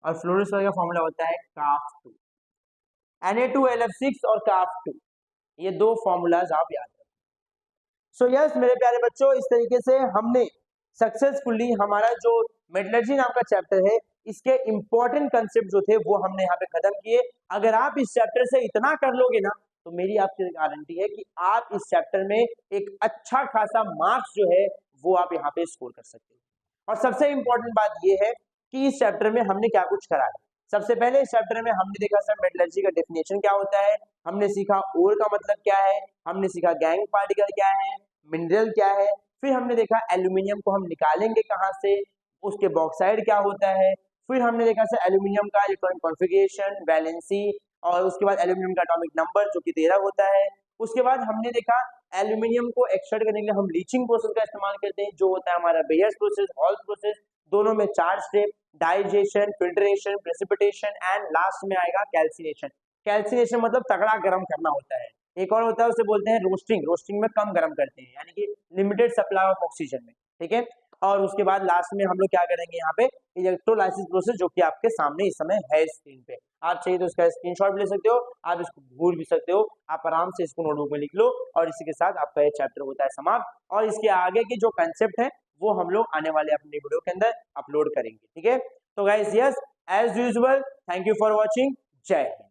और फ्लोरोस्पार का फॉर्मूला होता है Ca2। Na2Al(F6) और Ca2, ये दो फॉर्मूलाज आप याद रखें। सो यस मेरे प्यारे बच्चों, इस तरीके से हमने सक्सेसफुली हमारा जो मेटलर्जी नाम का चैप्टर है, इसके इंपॉर्टेंट कंसेप्ट जो थे वो हमने यहाँ पे खत्म किए। अगर आप इस चैप्टर से इतना कर लोगे ना, तो मेरी आपकी गारंटी है कि आप इस चैप्टर में एक अच्छा खासा मार्क्स जो है वो आप यहाँ पे स्कोर कर सकते हो। और सबसे इंपॉर्टेंट बात ये है कि इस चैप्टर में हमने क्या कुछ करा है। सबसे पहले इस चैप्टर में हमने देखा सर मेटलर्जी का डेफिनेशन क्या होता है, हमने सीखा ओर का मतलब क्या है, हमने सीखा गैंग पार्टिकल क्या है, मिनरल क्या है, फिर हमने देखा एल्यूमिनियम को हम निकालेंगे कहाँ से, उसके बॉक्साइड क्या होता है, फिर हमने देखा सर एल्यूमिनियम का इलेक्ट्रॉनिक कॉन्फ़िगरेशन, वैलेंसी, और उसके बाद एल्यूमिनियम का एटॉमिक नंबर जो कि 13 होता है। उसके बाद हमने देखा एल्यूमिनियम को एक्सट्रैक्ट करने के लिए हम लीचिंग प्रोसेस का इस्तेमाल करते हैं, जो होता है हमारा बेयर्स प्रोसेस, हॉल्स प्रोसेस, दोनों में 4 step, digestion, filtration, precipitation and last में आएगा कैल्सिनेशन। कैल्सिनेशन मतलब तगड़ा गर्म करना होता है। एक और होता है उसे बोलते हैं रोस्टिंग, रोस्टिंग में कम गर्म करते हैं, यानी कि लिमिटेड सप्लाई ऑफ ऑक्सीजन में, ठीक है। और उसके बाद लास्ट में हम लोग क्या करेंगे यहाँ पे, इलेक्ट्रोलाइसिस प्रोसेस, जो कि आपके सामने इस समय है स्क्रीन पे। आप चाहिए तो इसका स्क्रीनशॉट भी ले सकते हो, आप इसको भूल भी सकते हो, आप आराम से इसको नोटबुक में लिख लो, और इसी के साथ आपका ये चैप्टर होता है समाप्त। और इसके आगे के जो कंसेप्ट है वो हम लोग आने वाले अपने वीडियो के अंदर अपलोड करेंगे, ठीक है। तो guys yes, as usual, thank you for watching, जय हिंद।